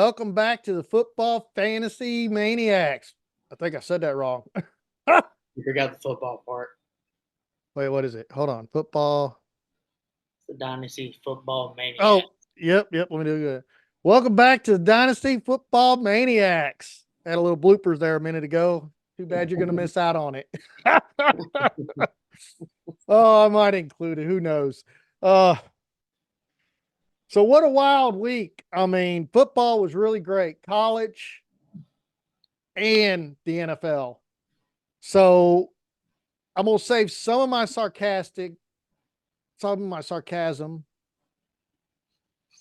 welcome back to the Football Fantasy Maniacs. I think I said that wrong. You forgot the football part. Wait, what is it? Hold on. Football. The Dynasty Football Maniac. Oh, yep. Let me do it good. Welcome back to the Dynasty Football Maniacs. Had a little bloopers there a minute ago. Too bad you're going to miss out on it. Oh, I might include it. Who knows? So what a wild week. I mean, football was really great. College and the NFL. So I'm going to save some of my sarcasm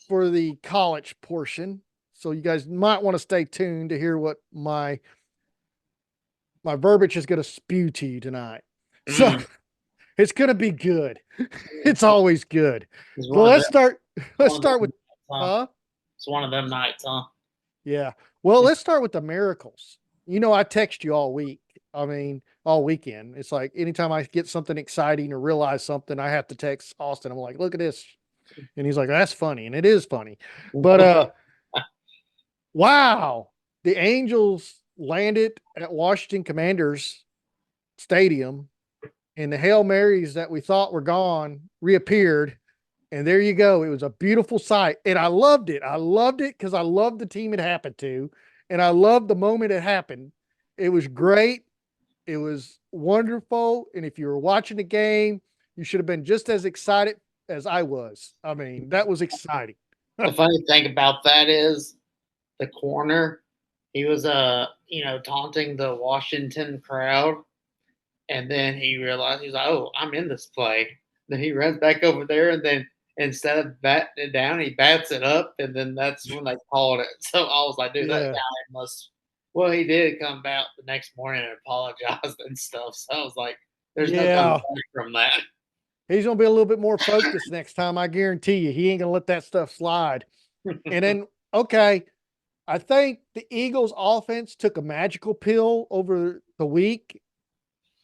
for the college portion. So you guys might want to stay tuned to hear what my verbiage is going to spew to you tonight. So it's going to be good. It's always good. So let's start with It's one of them nights, huh? Yeah. Well, let's start with the miracles. I text you all week. I mean, all weekend. It's like anytime I get something exciting or realize something, I have to text Austin. I'm like, look at this. And he's like, that's funny. And it is funny. But wow. The Angels landed at Washington Commanders Stadium, and the Hail Marys that we thought were gone reappeared. And there you go. It was a beautiful sight. And I loved it. I loved it because I loved the team it happened to. And I loved the moment it happened. It was great. It was wonderful. And if you were watching the game, you should have been just as excited as I was. I mean, that was exciting. The funny thing about that is the corner, he was taunting the Washington crowd, and then he realized he's like, "Oh, I'm in this play." Then he runs back over there, and then instead of batting it down, he bats it up, and then that's when they called it. So I was like, "Dude, that Yeah. guy must." Well, he did come out the next morning and apologize and stuff. So I was like, "There's no coming back from that." He's going to be a little bit more focused next time. I guarantee you. He ain't going to let that stuff slide. And then, okay, I think the Eagles offense took a magical pill over the week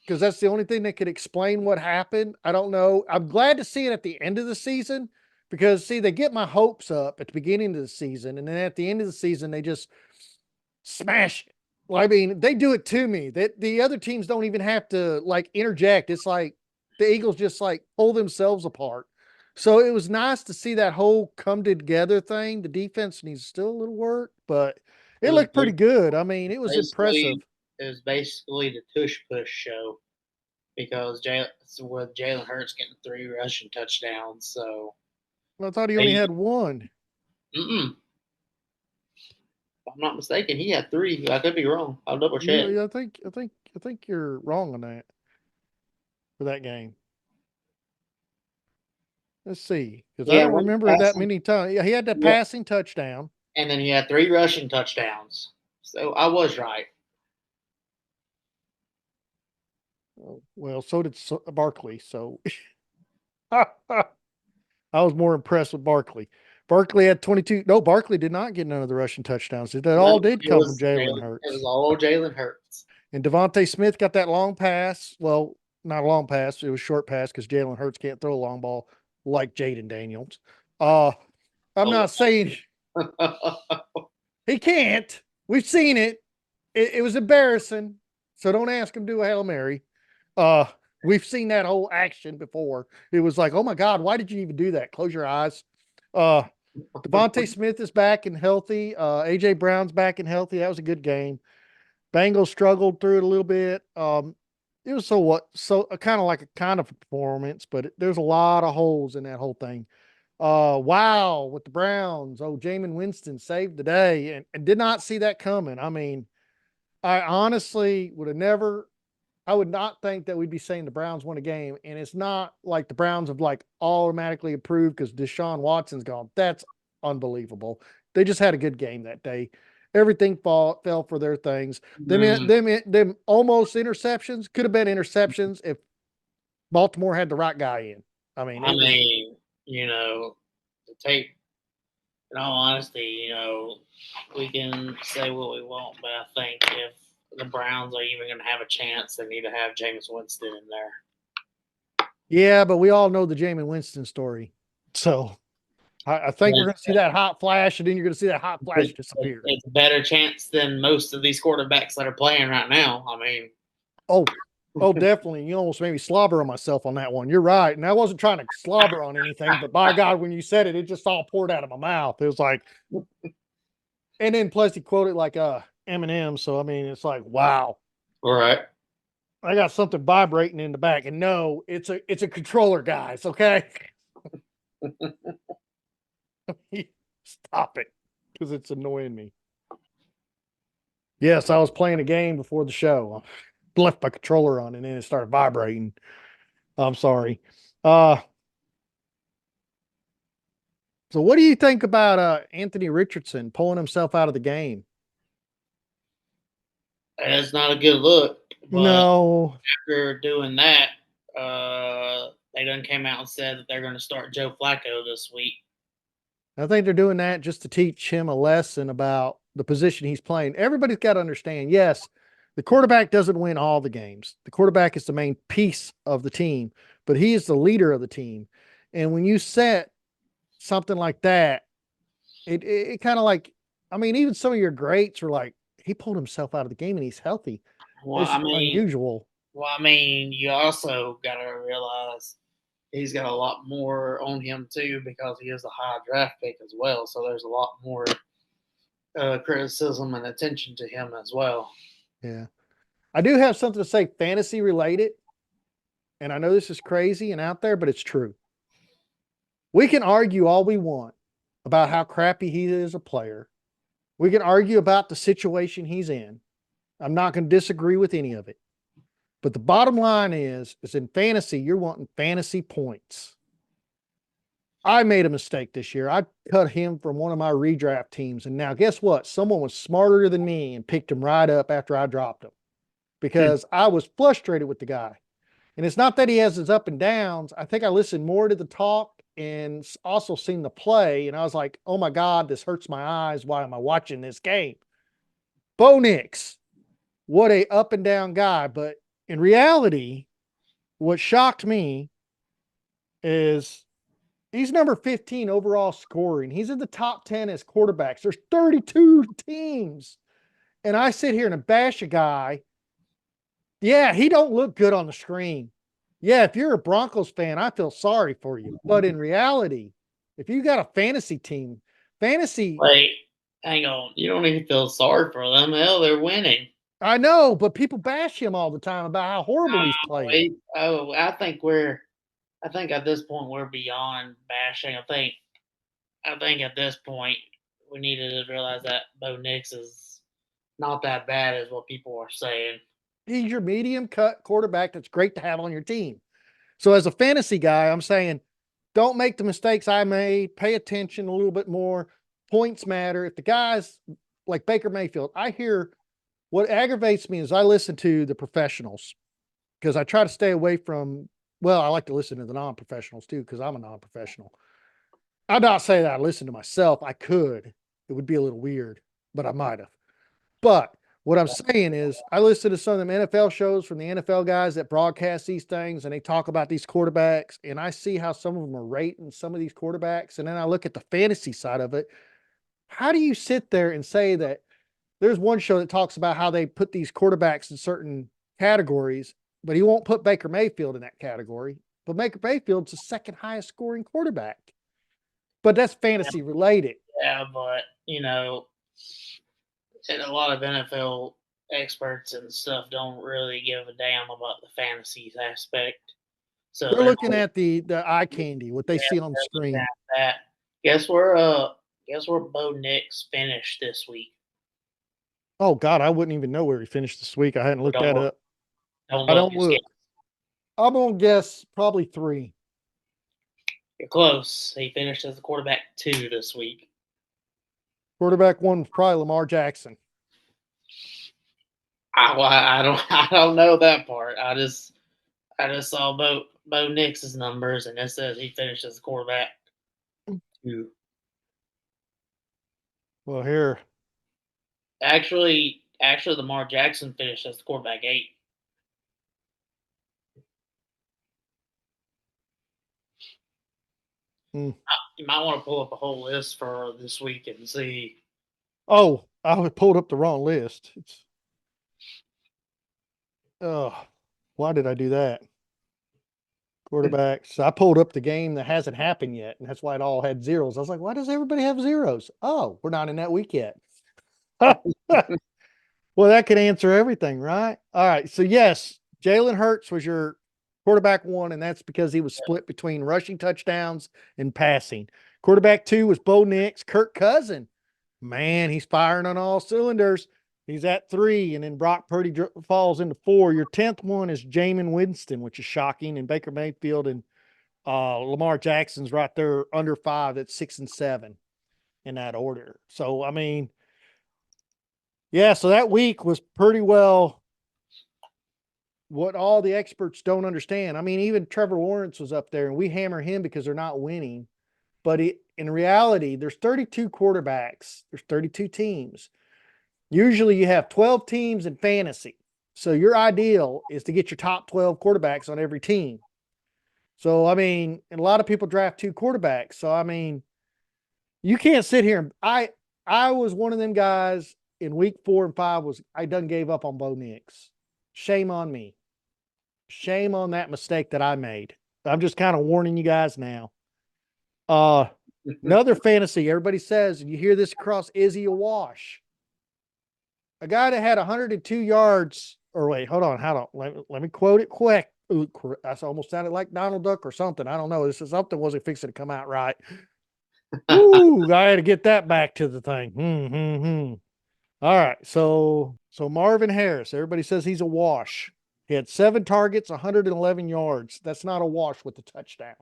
because that's the only thing that could explain what happened. I don't know. I'm glad to see it at the end of the season because, see, they get my hopes up at the beginning of the season, and then at the end of the season, they just smash it. Well, I mean, they do it to me. That the other teams don't even have to like interject. It's like the Eagles just like pull themselves apart. So it was nice to see that whole come together thing. The defense needs still a little work, but it looked pretty good. I mean, it was impressive. It was basically the tush push show because with Jalen Hurts getting 3 rushing touchdowns. So I thought he only had one. If I'm not mistaken, he had 3. I could be wrong. I'll double check. Yeah, I think you're wrong on that for that game. Let's see, because I don't remember that many times. Yeah, he had that passing touchdown, and then he had 3 rushing touchdowns. So I was right. Well, so did Barkley. So I was more impressed with Barkley. Barkley had 22. No, Barkley did not get none of the rushing touchdowns. That all did come from Jalen Hurts. It was all Jalen Hurts. And Devontae Smith got that long pass. Well, not a long pass. It was short pass because Jalen Hurts can't throw a long ball like Jaden Daniels. I'm not saying he can't. We've seen it. It was embarrassing. So don't ask him to do a Hail Mary. We've seen that whole action before. It was like, oh my God, why did you even do that? Close your eyes. Devontae Smith is back and healthy. AJ Brown's back and healthy. That was a good game. Bengals struggled through it a little bit. It was kind of performance, but there's a lot of holes in that whole thing. Wow, with the Browns. Oh, Jameis Winston saved the day and did not see that coming. I mean, I honestly would have never. I would not think that we'd be saying the Browns won a game, and it's not like the Browns have like automatically approved because Deshaun Watson's gone. That's unbelievable. They just had a good game that day. Everything fell for their things. Them almost interceptions could have been interceptions if Baltimore had the right guy in. I mean, to take, in all honesty, we can say what we want, but I think if the Browns are even going to have a chance, they need to have Jameis Winston in there. Yeah, but we all know the Jameis Winston story. So I think we're going to see that hot flash, and then you're going to see that hot flash disappear. It's a better chance than most of these quarterbacks that are playing right now. I mean, oh, definitely. You almost made me slobber on myself on that one. You're right. And I wasn't trying to slobber on anything, but by God, when you said it, it just all poured out of my mouth. It was like, and then plus he quoted like Eminem. So I mean, it's like, wow. all right. I got something vibrating in the back, and no, it's a controller, guys. Okay, stop it, because it's annoying me. Yes, I was playing a game before the show. I left my controller on, and then it started vibrating. I'm sorry. So what do you think about Anthony Richardson pulling himself out of the game? It's not a good look, but No, after doing that, they done came out and said that they're going to start Joe Flacco this week. I think they're doing that just to teach him a lesson about the position he's playing. Everybody's got to understand, yes, the quarterback doesn't win all the games. The quarterback is the main piece of the team, but he is the leader of the team. And when you set something like that, it kind of like, I mean, even some of your greats were like, he pulled himself out of the game and he's healthy. Well, It's I mean, unusual. you also got to realize he's got a lot more on him too because he is a high draft pick as well. So there's a lot more criticism and attention to him as well. Yeah. I do have something to say fantasy related. And I know this is crazy and out there, but it's true. We can argue all we want about how crappy he is as a player. We can argue about the situation he's in. I'm not going to disagree with any of it. But the bottom line is in fantasy, you're wanting fantasy points. I made a mistake this year. I cut him from one of my redraft teams. And now guess what? Someone was smarter than me and picked him right up after I dropped him because I was frustrated with the guy. And it's not that he has his up and downs. I think I listened more to the talk and also seen the play. And I was like, oh my God, this hurts my eyes. Why am I watching this game? Bo Nix, what a up and down guy. But in reality, what shocked me is he's number 15 overall scoring. He's in the top 10 as quarterbacks. There's 32 teams. And I sit here and bash a guy. Yeah, he don't look good on the screen. Yeah, if you're a Broncos fan, I feel sorry for you. But in reality, if you got a fantasy team, fantasy, Wait, hang on. You don't even feel sorry for them. Hell, they're winning. I know, but people bash him all the time about how horrible he's playing. I think at this point we're beyond bashing. I think at this point we needed to realize that Bo Nix is not that bad as what people are saying. He's your medium cut quarterback that's great to have on your team. So as a fantasy guy, I'm saying don't make the mistakes I made. Pay attention a little bit more. Points matter. If the guys like Baker Mayfield, I hear what aggravates me is I listen to the professionals because I try to stay away from, well, I like to listen to the non-professionals too because I'm a non-professional. I'm not saying that I listen to myself. I could. It would be a little weird, but I might have. But what I'm saying is, I listen to some of them NFL shows from the NFL guys that broadcast these things, and they talk about these quarterbacks, and I see how some of them are rating some of these quarterbacks, and then I look at the fantasy side of it. How do you sit there and say that there's one show that talks about how they put these quarterbacks in certain categories, but he won't put Baker Mayfield in that category. But Baker Mayfield's the second highest scoring quarterback. But that's fantasy related. Yeah, but and a lot of NFL experts and stuff don't really give a damn about the fantasy aspect. So They're they're looking at the eye candy, what they see on the looking screen. at that. Guess where Bo Nix finished this week? Oh God, I wouldn't even know where he finished this week. I hadn't looked Don't that look. up. Don't I look. don't look. I'm gonna guess probably 3. You're close. He finished as the quarterback 2 this week. Quarterback 1 was probably Lamar Jackson. I don't I don't know that part. I just saw Bo Nix's numbers and it says he finished as the quarterback 2. Well, here, Actually, Lamar Jackson finished as the quarterback 8. hmm. you might want to pull up a whole list for this week and see. Oh, I pulled up the wrong list. It's oh, why did I do that? Quarterbacks. I pulled up the game that hasn't happened yet, and that's why it all had zeros. I was like, why does everybody have zeros? Oh, we're not in that week yet. Well, that could answer everything, right? All right. So, yes, Jalen Hurts was your quarterback one, and that's because he was split between rushing touchdowns and passing. Quarterback two was Bo Nix. Kirk Cousin, man, he's firing on all cylinders. He's at 3, and then Brock Purdy falls into 4. Your 10th one is Jameis Winston, which is shocking, and Baker Mayfield and Lamar Jackson's right there under 5 at 6 and 7 in that order. So, I mean, yeah, so that week was pretty well what all the experts don't understand. I mean, even Trevor Lawrence was up there, and we hammer him because they're not winning. But in reality, there's 32 quarterbacks, there's 32 teams. Usually you have 12 teams in fantasy. So your ideal is to get your top 12 quarterbacks on every team. So, I mean, and a lot of people draft 2 quarterbacks. So, I mean, you can't sit here and I was one of them guys in week 4 and 5 I done gave up on Bo Nix. Shame on me. Shame on that mistake that I made. I'm just kind of warning you guys now. Another fantasy, everybody says, and you hear this across, is he a wash? A guy that had 102 yards, or wait, hold on. Let me quote it quick. Ooh, that almost sounded like Donald Duck or something. I don't know. This is something wasn't fixing to come out right. Ooh, I had to get that back to the thing. All right. So Marvin Harris, everybody says he's a wash. He had 7 targets, 111 yards. That's not a wash with the touchdown.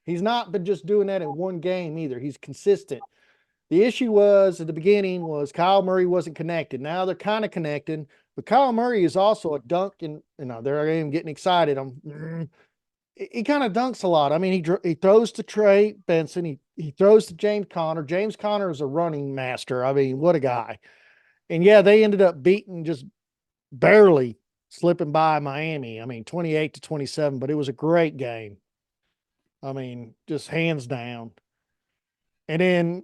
He's not been just doing that in one game either. He's consistent. The issue was at the beginning was Kyle Murray wasn't connected. Now they're kind of connecting, but Kyle Murray is also a dunk, and there I am getting excited. He kind of dunks a lot. I mean, he throws to Trey Benson. He throws to James Conner. James Conner is a running master. I mean, what a guy. And yeah, they ended up beating, just barely slipping by Miami. I mean, 28-27, but it was a great game. I mean, just hands down. And then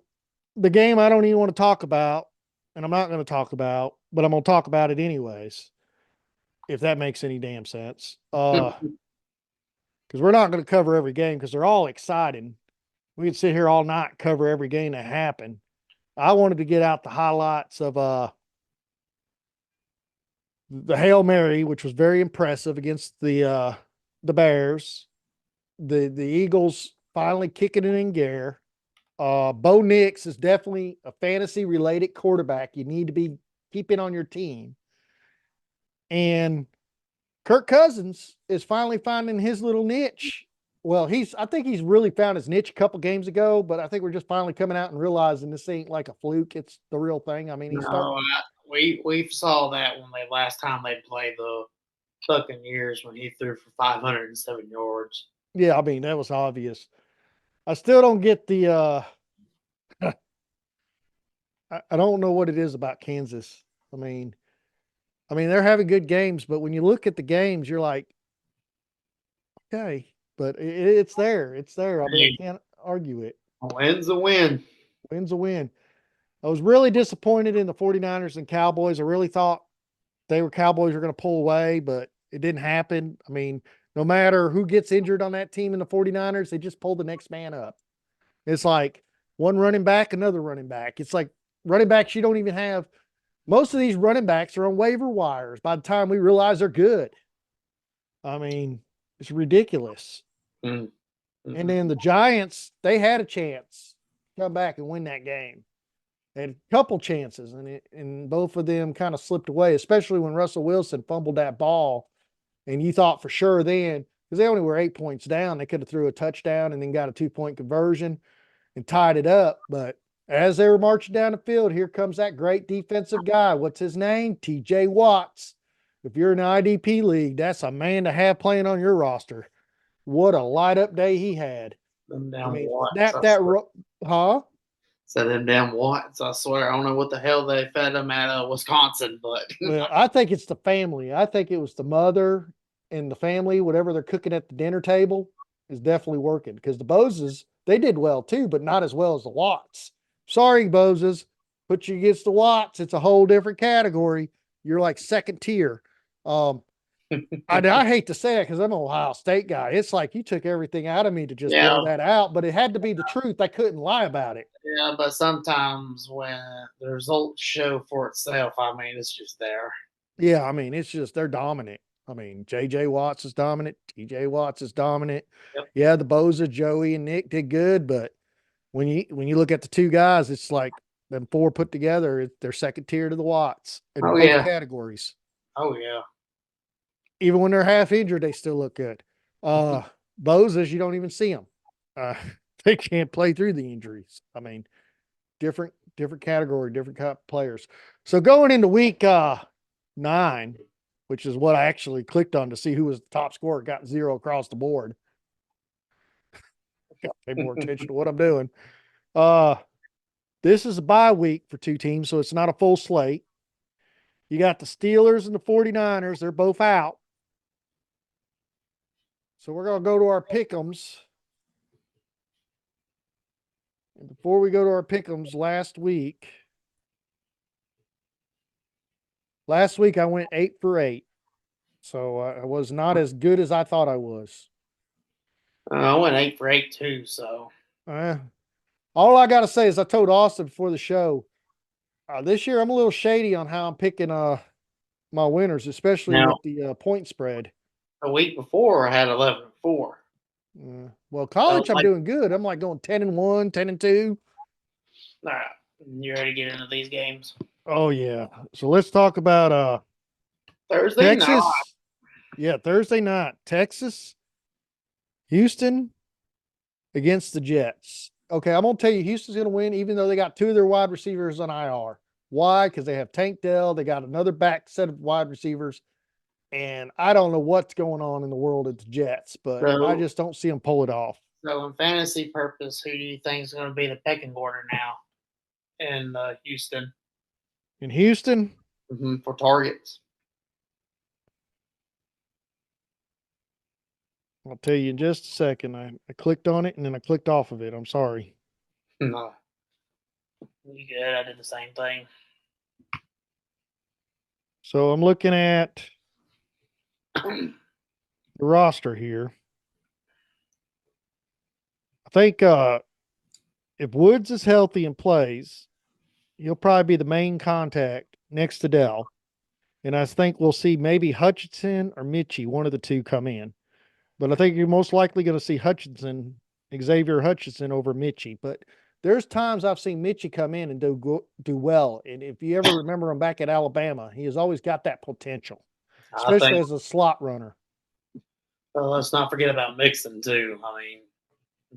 the game I don't even want to talk about, and I'm not going to talk about, but I'm going to talk about it anyways, if that makes any damn sense. Because we're not going to cover every game because they're all exciting. We could sit here all night, cover every game that happened. I wanted to get out the highlights of the Hail Mary, which was very impressive against the Bears. The Eagles finally kicking it in gear. Bo Nix is definitely a fantasy related quarterback you need to be keeping on your team. And Kirk Cousins is finally finding his little niche. Well, I think he's really found his niche a couple games ago, but I think we're just finally coming out and realizing this ain't like a fluke. It's the real thing. I mean, he's starting. We saw that when last time they played the Buccaneers when he threw for 507 yards. Yeah, I mean, that was obvious. I still don't get the I don't know what it is about Kansas. I mean, they're having good games, but when you look at the games, you're like, okay, but it's there. It's there. I mean, I can't argue it. A win's a win. Win's a win. I was really disappointed in the 49ers and Cowboys. I really thought Cowboys were going to pull away, but it didn't happen. I mean, no matter who gets injured on that team in the 49ers, they just pull the next man up. It's like one running back, another running back. It's like running backs you don't even have. Most of these running backs are on waiver wires by the time we realize they're good. I mean, it's ridiculous. Mm-hmm. And then the Giants, they had a chance to come back and win that game. They had a couple chances, and both of them kind of slipped away, especially when Russell Wilson fumbled that ball. And you thought for sure then, because they only were 8 points down, they could have threw a touchdown and then got a 2-point conversion and tied it up. But as they were marching down the field, here comes that great defensive guy. What's his name? TJ Watts. If you're in an IDP league, that's a man to have playing on your roster. What a light up day he had. Them I damn mean, Watts. huh? So them damn Watts, I swear, I don't know what the hell they fed them at Wisconsin, but Well, I think it's the family. I think it was the mother and the family, whatever they're cooking at the dinner table. is definitely working because the Boses, they did well too, but not as well as the Watts. Sorry, Boses, put you against the Watts. It's a whole different category. You're like second tier. I hate to say it because I'm an Ohio State guy. It's like you took everything out of me to just Yeah, throw that out, but it had to be the truth. I couldn't lie about it. yeah, but sometimes when the results show for itself, I mean, it's just there. Yeah, I mean, it's just they're dominant. I mean, JJ Watts is dominant, TJ Watts is dominant. Yep. Yeah, the Boza, Joey, and Nick did good, but when you look at the two guys, it's like them four put together, they're second tier to the Watts in Oh both yeah. categories. Oh yeah. Even when they're half injured, they still look good. Bozas, you don't even see them. Uh, they can't play through the injuries. I mean, different category, different players. So going into week 9, which is what I actually clicked on to see who was the top scorer, got 0 across the board. Got to pay more attention to what I'm doing. This is a bye week for 2 teams, so it's not a full slate. You got the Steelers and the 49ers. They're both out. So we're going to go to our pickems. And before we go to our pickems, last week I went 8 for 8. So I was not as good as I thought I was. I went 8 for 8 too. So All I got to say is I told Austin before the show, this year I'm a little shady on how I'm picking my winners, especially now with the point spread. the week before I had 11-4. Well, So college I'm like, doing good. I'm like going 10-1, 10-2. all right, you ready to get into these games? Oh yeah. So let's talk about Thursday night. Texas. Yeah, Thursday night. Texas, Houston against the Jets. Okay, I'm gonna tell you Houston's gonna win, even though they got 2 of their wide receivers on IR. Why? Because they have Tank Dell, they got another back set of wide receivers. And I don't know what's going on in the world at the Jets, but I So, just don't see them pull it off. so in fantasy purpose, who do you think is going to be the pecking order now in Houston In Houston, for targets? I'll tell you in just a second. I clicked on it and then I clicked off of it. I'm sorry. No, you good? I did the same thing. So I'm looking at the roster here. I think if Woods is healthy and plays, he'll probably be the main contact next to Dell. And I think we'll see maybe Hutchinson or Mitchie, one of the two, come in. But I think you're most likely going to see Xavier Hutchinson over Mitchie. But there's times I've seen Mitchie come in and do well. And if you ever remember him back at Alabama, he has always got that potential, I especially think. as a slot runner. Well, let's not forget about Mixon too. I mean,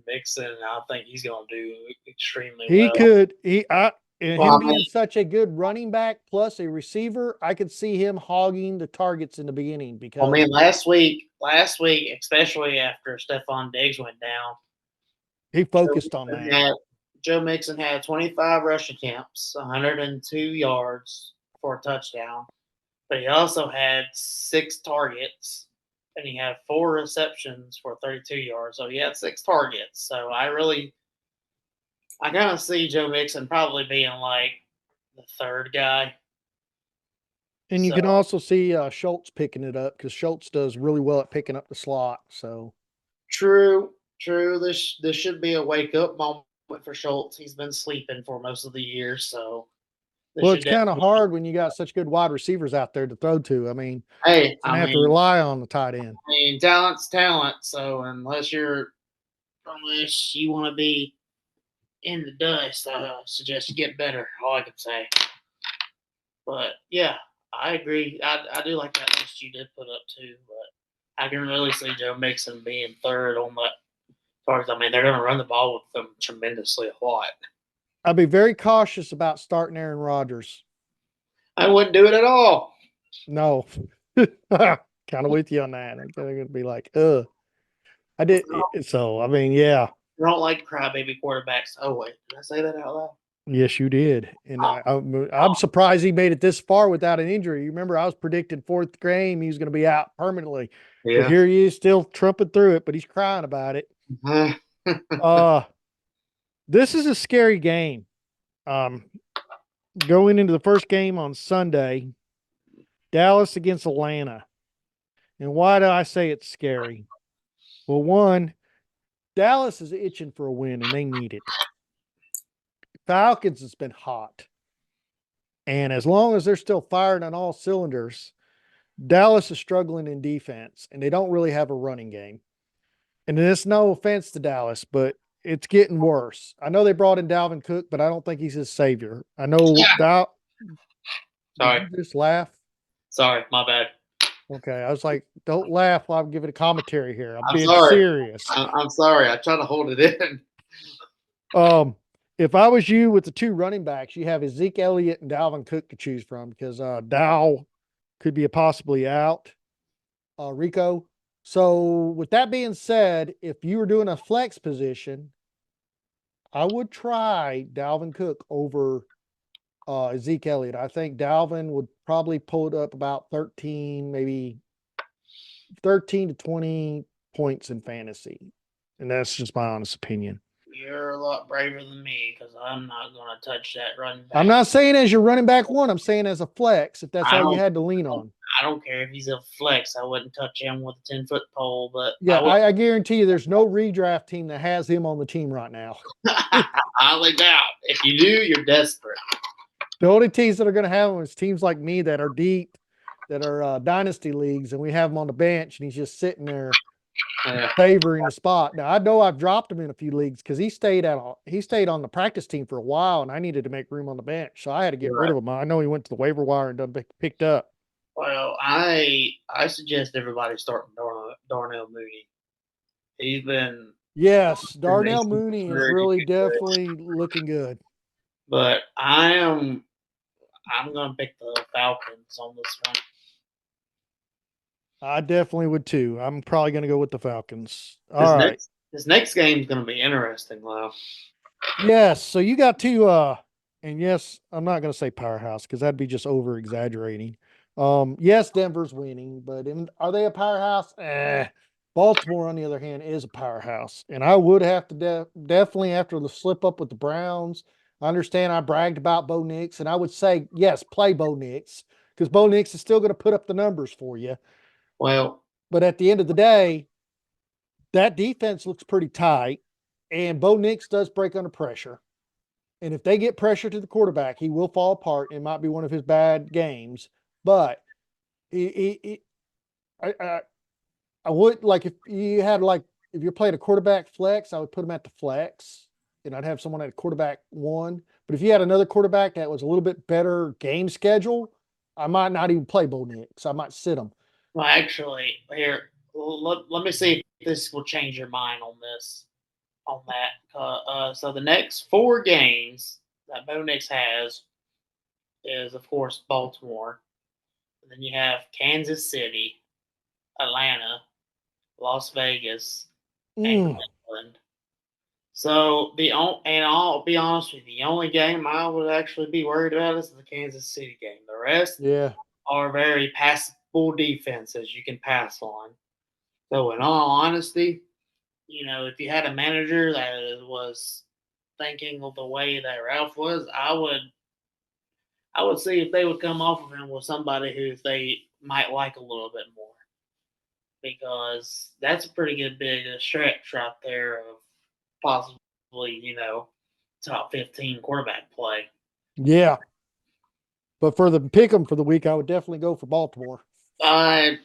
Mixon, I think he's going to do extremely He well. could, Well, him I mean, being such a good running back plus a receiver, I could see him hogging the targets in the beginning because last week, especially after Stephon Diggs went down, he Joe focused on Mixon that. had, Joe Mixon had 25 rush attempts, 102 yards for a touchdown, but he also had 6 targets and he had 4 receptions for 32 yards. So he had 6 targets. So I kind of see Joe Mixon probably being like the third guy. And you So can also see Schultz picking it up because Schultz does really well at picking up the slot. So true. This should be a wake up moment for Schultz. He's been sleeping for most of the year, so this well, should it's kind of definitely. hard when you got such good wide receivers out there to throw to. I mean, Hey, you're gonna have to rely on the tight end. talent's talent. So unless you want to be in the dust, I suggest you get better. All I can say. But yeah, I agree. I do like that list you did put up too. But I can really see Joe Mixon being third on that. As far as I mean, they're going to run the ball with them tremendously a lot. I'd be very cautious about starting Aaron Rodgers. I wouldn't do it at all. No, kind of with you on that. I'm gonna be like, I did. So I mean, yeah. I don't like crybaby quarterbacks. Oh wait, did I say that out loud? Yes, you did. And I'm surprised he made it this far without an injury. You remember, I was predicting fourth game he was going to be out permanently, but Yeah. here he is still trumping through it. But he's crying about it. Uh, this is a scary game. Um, Going into the first game on Sunday, Dallas against Atlanta. And why do I say it's scary? Well, one, Dallas is itching for a win and they need it. Falcons has been hot. And as long as they're still firing on all cylinders, Dallas is struggling in defense and they don't really have a running game. And it's no offense to Dallas, but it's getting worse. I know they brought in Dalvin Cook, but I don't think he's his savior. I know did Sorry. you just laugh? Sorry, my bad. Okay. I was like, don't laugh while I'm giving a commentary here. I'm I'm being sorry. serious. I'm sorry. I try to hold it in. If I was you with the two running backs, you have Ezekiel Elliott and Dalvin Cook to choose from because Dow could be a possibly out. Rico. So with that being said, if you were doing a flex position, I would try Dalvin Cook over Zeke Elliott. I think Dalvin would probably pull it up about 13, maybe 13 to 20 points in fantasy. And that's just my honest opinion. You're a lot braver than me because I'm not going to touch that running back. I'm not saying as your running back one, I'm saying as a flex, if that's I all you don't. had to lean on. I don't care if he's a flex. I wouldn't touch him with a 10-foot pole, but Yeah, I guarantee you there's no redraft team that has him on the team right now. I highly doubt. If you do, you're desperate. The only teams that are going to have him is teams like me that are deep, that are dynasty leagues, and we have him on the bench, and he's just sitting there favoring the spot. Now I know I've dropped him in a few leagues because he stayed on the practice team for a while, and I needed to make room on the bench, so I had to get rid of him. I know he went to the waiver wire and done picked up. Well, I suggest everybody starting Darnell Mooney. He's been Yes, Darnell Mooney is really definitely looking good. but I'm gonna pick the Falcons on this one. I definitely would too. I'm probably going to go with the Falcons. All right. This next game is gonna be interesting, though. Yes. So you got two and yes, I'm not going to say powerhouse because that'd be just over exaggerating. Yes, Denver's winning, but are they a powerhouse? Baltimore, on the other hand, is a powerhouse. And I would have to definitely, after the slip up with the Browns, I understand I bragged about Bo Nix, and I would say, yes, play Bo Nix because Bo Nix is still going to put up the numbers for you. Well, But at the end of the day, that defense looks pretty tight, and Bo Nix does break under pressure. And if they get pressure to the quarterback, he will fall apart. It might be one of his bad games, but I would like if you had if you're playing a quarterback flex, I would put him at the flex, and I'd have someone at quarterback one. But if you had another quarterback that was a little bit better game schedule, I might not even play Bo Nix. I might sit him. well, actually, here let me see if this will change your mind on this on that. So the next 4 games that Bo Nix has is, of course, Baltimore. And then you have Kansas City, Atlanta, Las Vegas, and Cleveland. So and I'll be honest with you, the only game I would actually be worried about is the Kansas City game. The rest are very passable defenses you can pass on. So in all honesty, if you had a manager that was thinking of the way that Ralph was, I would see if they would come off of him with somebody who they might like a little bit more, because that's a pretty good big stretch right there of possibly, top 15 quarterback play. Yeah. But for the pick 'em for the week, I would definitely go for Baltimore. Yeah.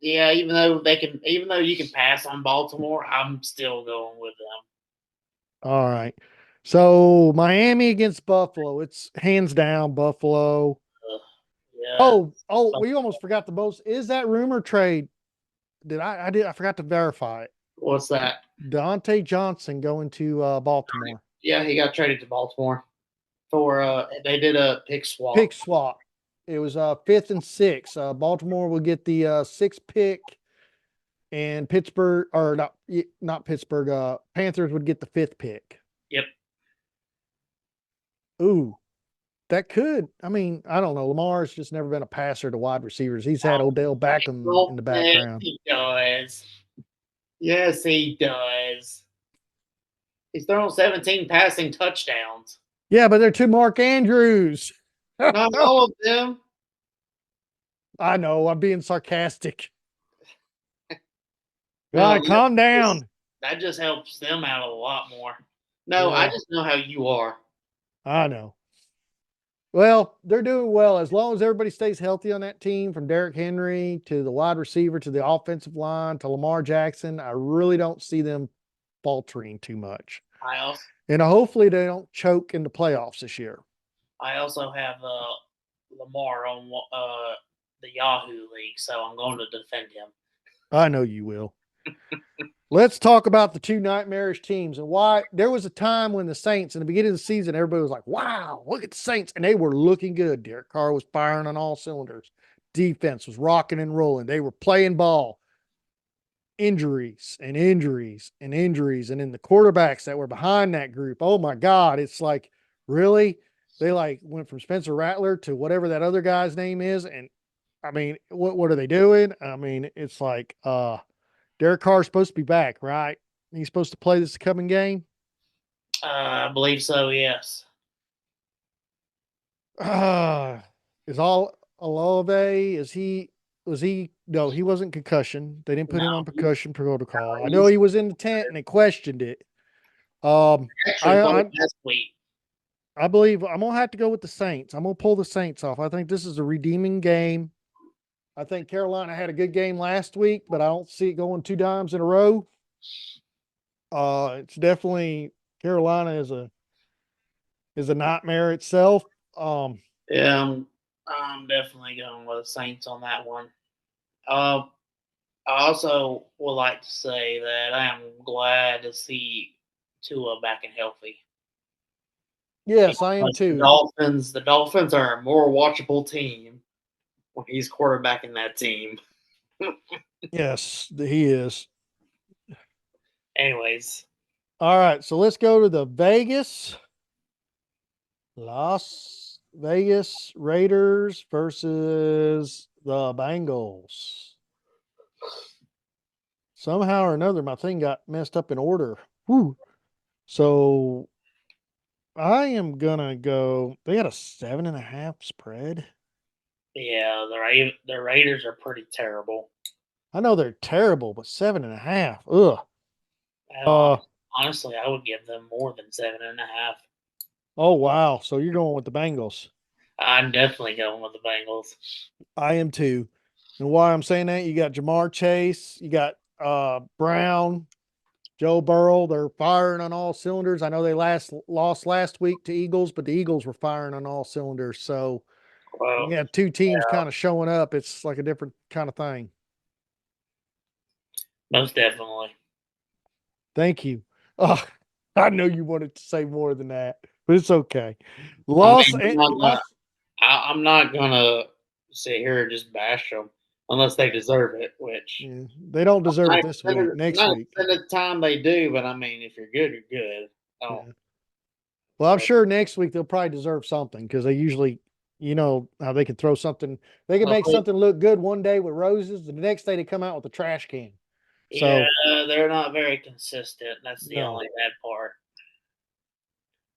Even though you can pass on Baltimore, I'm still going with them. All right. So Miami against Buffalo. It's hands down Buffalo. Yeah. We almost forgot the most. Is that rumor trade? I forgot to verify it. What's that? Dante Johnson going to Baltimore. Yeah, he got traded to Baltimore for they did a pick swap. Pick swap. It was 5th and 6th. Baltimore will get the 6th pick, and Pittsburgh, or not Pittsburgh. Panthers would get the 5th pick. Yep. Ooh, that could. I mean, I don't know. Lamar's just never been a passer to wide receivers. He's had Odell Beckham in the Yes, background. he does. Yes, he does. He's thrown 17 passing touchdowns. Yeah, but they're to Mark Andrews. Not all of them. I know. I'm being sarcastic. No, God, calm down. that just helps them out a lot more. No, I Yeah, just know how you are. I know. Well, they're doing well as long as everybody stays healthy on that team, from Derrick Henry to the wide receiver to the offensive line to Lamar Jackson. I really don't see them faltering too much. I also And hopefully they don't choke in the playoffs this year. I also have Lamar on the Yahoo League, so I'm going to defend him. I know you will. Let's talk about the two nightmarish teams and why there was a time when the Saints in the beginning of the season, everybody was like, wow, look at the Saints. And they were looking good. Derek Carr was firing on all cylinders. Defense was rocking and rolling. They were playing ball. Injuries and injuries and injuries. And then the quarterbacks that were behind that group, oh my God, it's like, really? They like went from Spencer Rattler to whatever that other guy's name is. And I mean, what are they doing? I mean, it's like Derek Carr's supposed to be back, right? He's supposed to play this coming game. I believe so. Yes. Is all Olave? Is he? Was he? No, he wasn't concussion. They didn't put No, him on concussion protocol. I know he's he was in the tent and they questioned it. Um, actually I played I, last week. I believe I'm gonna have to go with the Saints. I'm gonna pull the Saints off. I think this is a redeeming game. I think Carolina had a good game last week, but I don't see it going two times in a row. It's definitely Carolina is a nightmare itself. Yeah, I'm definitely going with the Saints on that one. Uh, I also would like to say that I am glad to see Tua back and healthy. Yes, I am The too. Dolphins are a more watchable team when he's quarterbacking that team. Yes, he is. Anyways, All right, so let's go to the Las Vegas Raiders versus the Bengals. Somehow or another, my thing got messed up in order. Whew. So I am gonna go. They got a 7.5 spread. yeah, the Raiders are pretty terrible. I know they're terrible, but 7.5. Ugh. Hell, Uh. honestly, I would give them more than 7.5. Oh wow. So you're going with the Bengals. I'm definitely going with the Bengals. I am too. And why I'm saying that, you got Jamar Chase, you got Brown, Joe Burrow. They're firing on all cylinders. I know they lost last week to Eagles, but the Eagles were firing on all cylinders. So when Well, you have two teams kind of showing up, it's like a different kind of thing. most definitely. Thank you. Oh, I know you wanted to say more than that, but it's okay. I Loss, mean, I'm not gonna sit here and just bash them unless they deserve it. Which yeah, they don't deserve it this week. Next week. 90% of the time they do, but I mean, if you're good, you're good. Oh, Yeah. Well, I'm sure next week they'll probably deserve something because they usually, you know, how they can throw something, they can make something look good one day with roses, and the next day they come out with a trash can. yeah, So, they're not very consistent. That's the no. only bad part.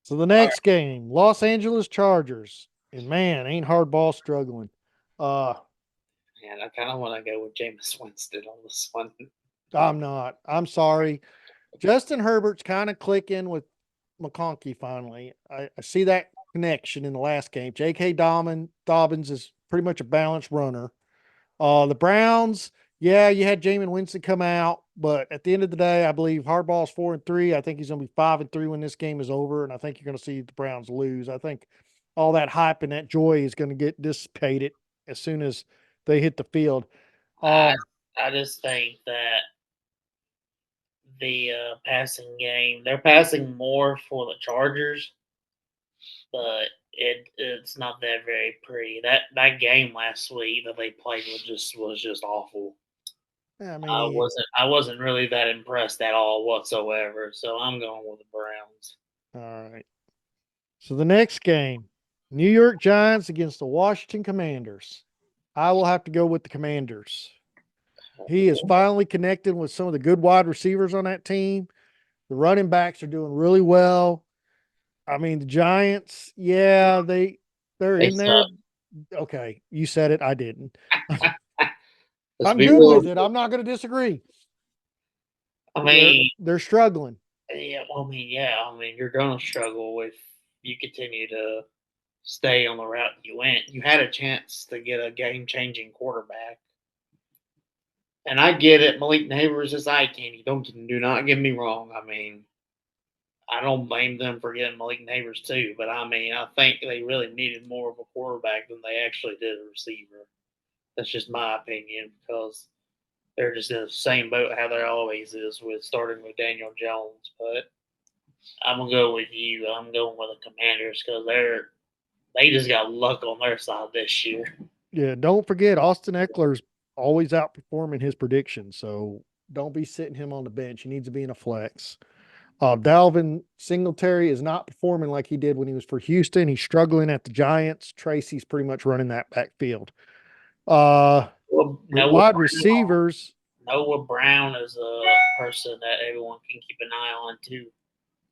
So the All next game, Los Angeles Chargers. And man, ain't hardball struggling. Uh, right, man, I kind of want to go with Jameis Winston on this one. I'm not. I'm sorry. Justin Herbert's kind of clicking with McConkey finally. I see that connection in the last game. J.K. Dobbins is pretty much a balanced runner. The Browns, yeah, you had Jameis Winston come out, but at the end of the day, I believe Harbaugh's 4-3. I think he's going to be 5-3 when this game is over, and I think you're going to see the Browns lose. I think all that hype and that joy is going to get dissipated as soon as they hit the field. I Um, I just think that the passing game, they're passing more for the Chargers, but it's not that very pretty. That game last week that they played was just awful. I I mean, wasn't I wasn't really that impressed at all whatsoever. So I'm going with the Browns. all right. So the next game, New York Giants against the Washington Commanders. I will have to go with the Commanders. He is finally connected with some of the good wide receivers on that team. The running backs are doing really well. I mean, the Giants, yeah, they're They in there. suck. Okay, you said it. I didn't. Let's I'm be good real. with it. I'm not going to disagree. I They're mean, they're struggling. yeah. I mean, you're gonna struggle if you continue to stay on the route you went. You had a chance to get a game-changing quarterback, and I get it. Malik Neighbors is eye candy. Do not get me wrong. I mean, I don't blame them for getting Malik Neighbors too, but I mean, I think they really needed more of a quarterback than they actually did a receiver. That's just my opinion because they're just in the same boat how there always is with starting with Daniel Jones. But I'm gonna go with you. I'm going with the Commanders because they just got luck on their side this year. Yeah, don't forget Austin Eckler's always outperforming his predictions. So don't be sitting him on the bench. He needs to be in a flex. Dalvin Singletary is not performing like he did when he was for Houston. He's struggling at the Giants. Tracy's pretty much running that backfield. Well, Wide receivers, Noah Brown is a person that everyone can keep an eye on too.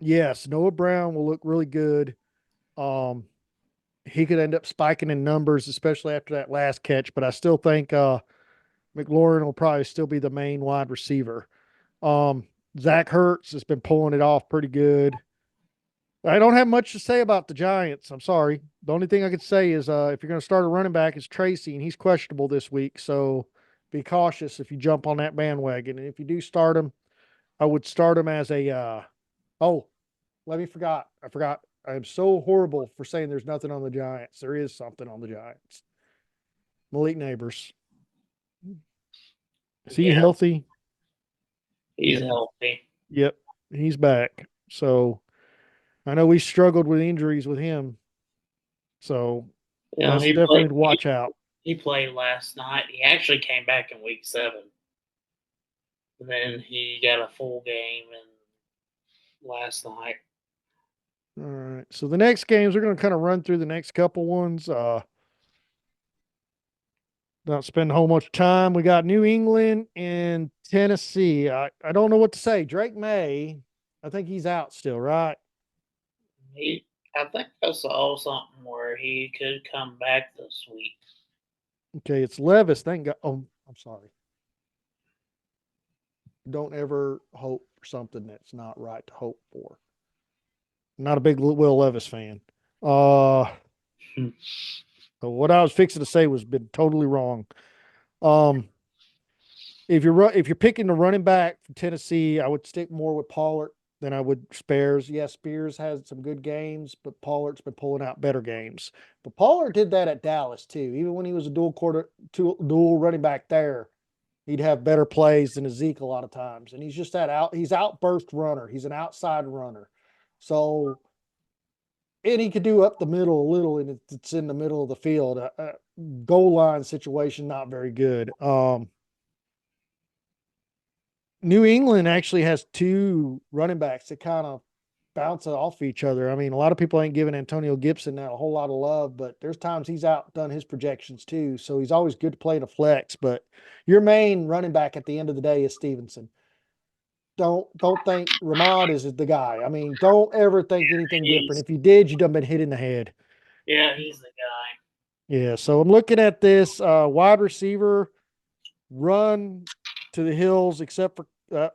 yes, Noah Brown will look really good. Um, he could end up spiking in numbers, especially after that last catch. But I still think McLaurin will probably still be the main wide receiver. Zach Ertz has been pulling it off pretty good. I don't have much to say about the Giants. I'm sorry. The only thing I could say is if you're going to start a running back, it's Tracy, and he's questionable this week. So be cautious if you jump on that bandwagon. And if you do start him, I would start him as a. Oh, let me forgot. I forgot. I am so horrible for saying there's nothing on the Giants. There is something on the Giants. Malik Neighbors. Is he Yeah, healthy? he's healthy. Yep, he's back. So I know we struggled with injuries with him. So You know, that's definitely to watch out. He played last night. He actually came back in week 7. And then he got a full game last night. All right. So the next games, we're going to kind of run through the next couple ones. Not spend a whole much time. We got New England and Tennessee. I don't know what to say. Drake May, I think he's out still, right? I think I saw something where he could come back this week. Okay, it's Levis. Thank God. Oh, I'm sorry. Don't ever hope for something that's not right to hope for. Not a big Will Levis fan. Uh, what I was fixing to say was been totally wrong. Um, if you're picking the running back from Tennessee, I would stick more with Pollard than I would Spears. Yes, Spears has some good games, but Pollard's been pulling out better games. But Pollard did that at Dallas too. Even when he was a dual running back there, he'd have better plays than Zeke a lot of times. And he's just he's outburst runner. He's an outside runner. So and he could do up the middle a little, and it's in the middle of the field. Goal line situation, not very good. New England actually has two running backs that kind of bounce off each other. I mean, a lot of people ain't giving Antonio Gibson a whole lot of love, but there's times he's outdone his projections too. So he's always good to play in a flex. But your main running back at the end of the day is Stevenson. Don't think Ramad is the guy. I mean, don't ever think anything different. If you did, you'd have been hit in the head. Yeah, he's the guy. Yeah. So I'm looking at this wide receiver run to the hills, except for I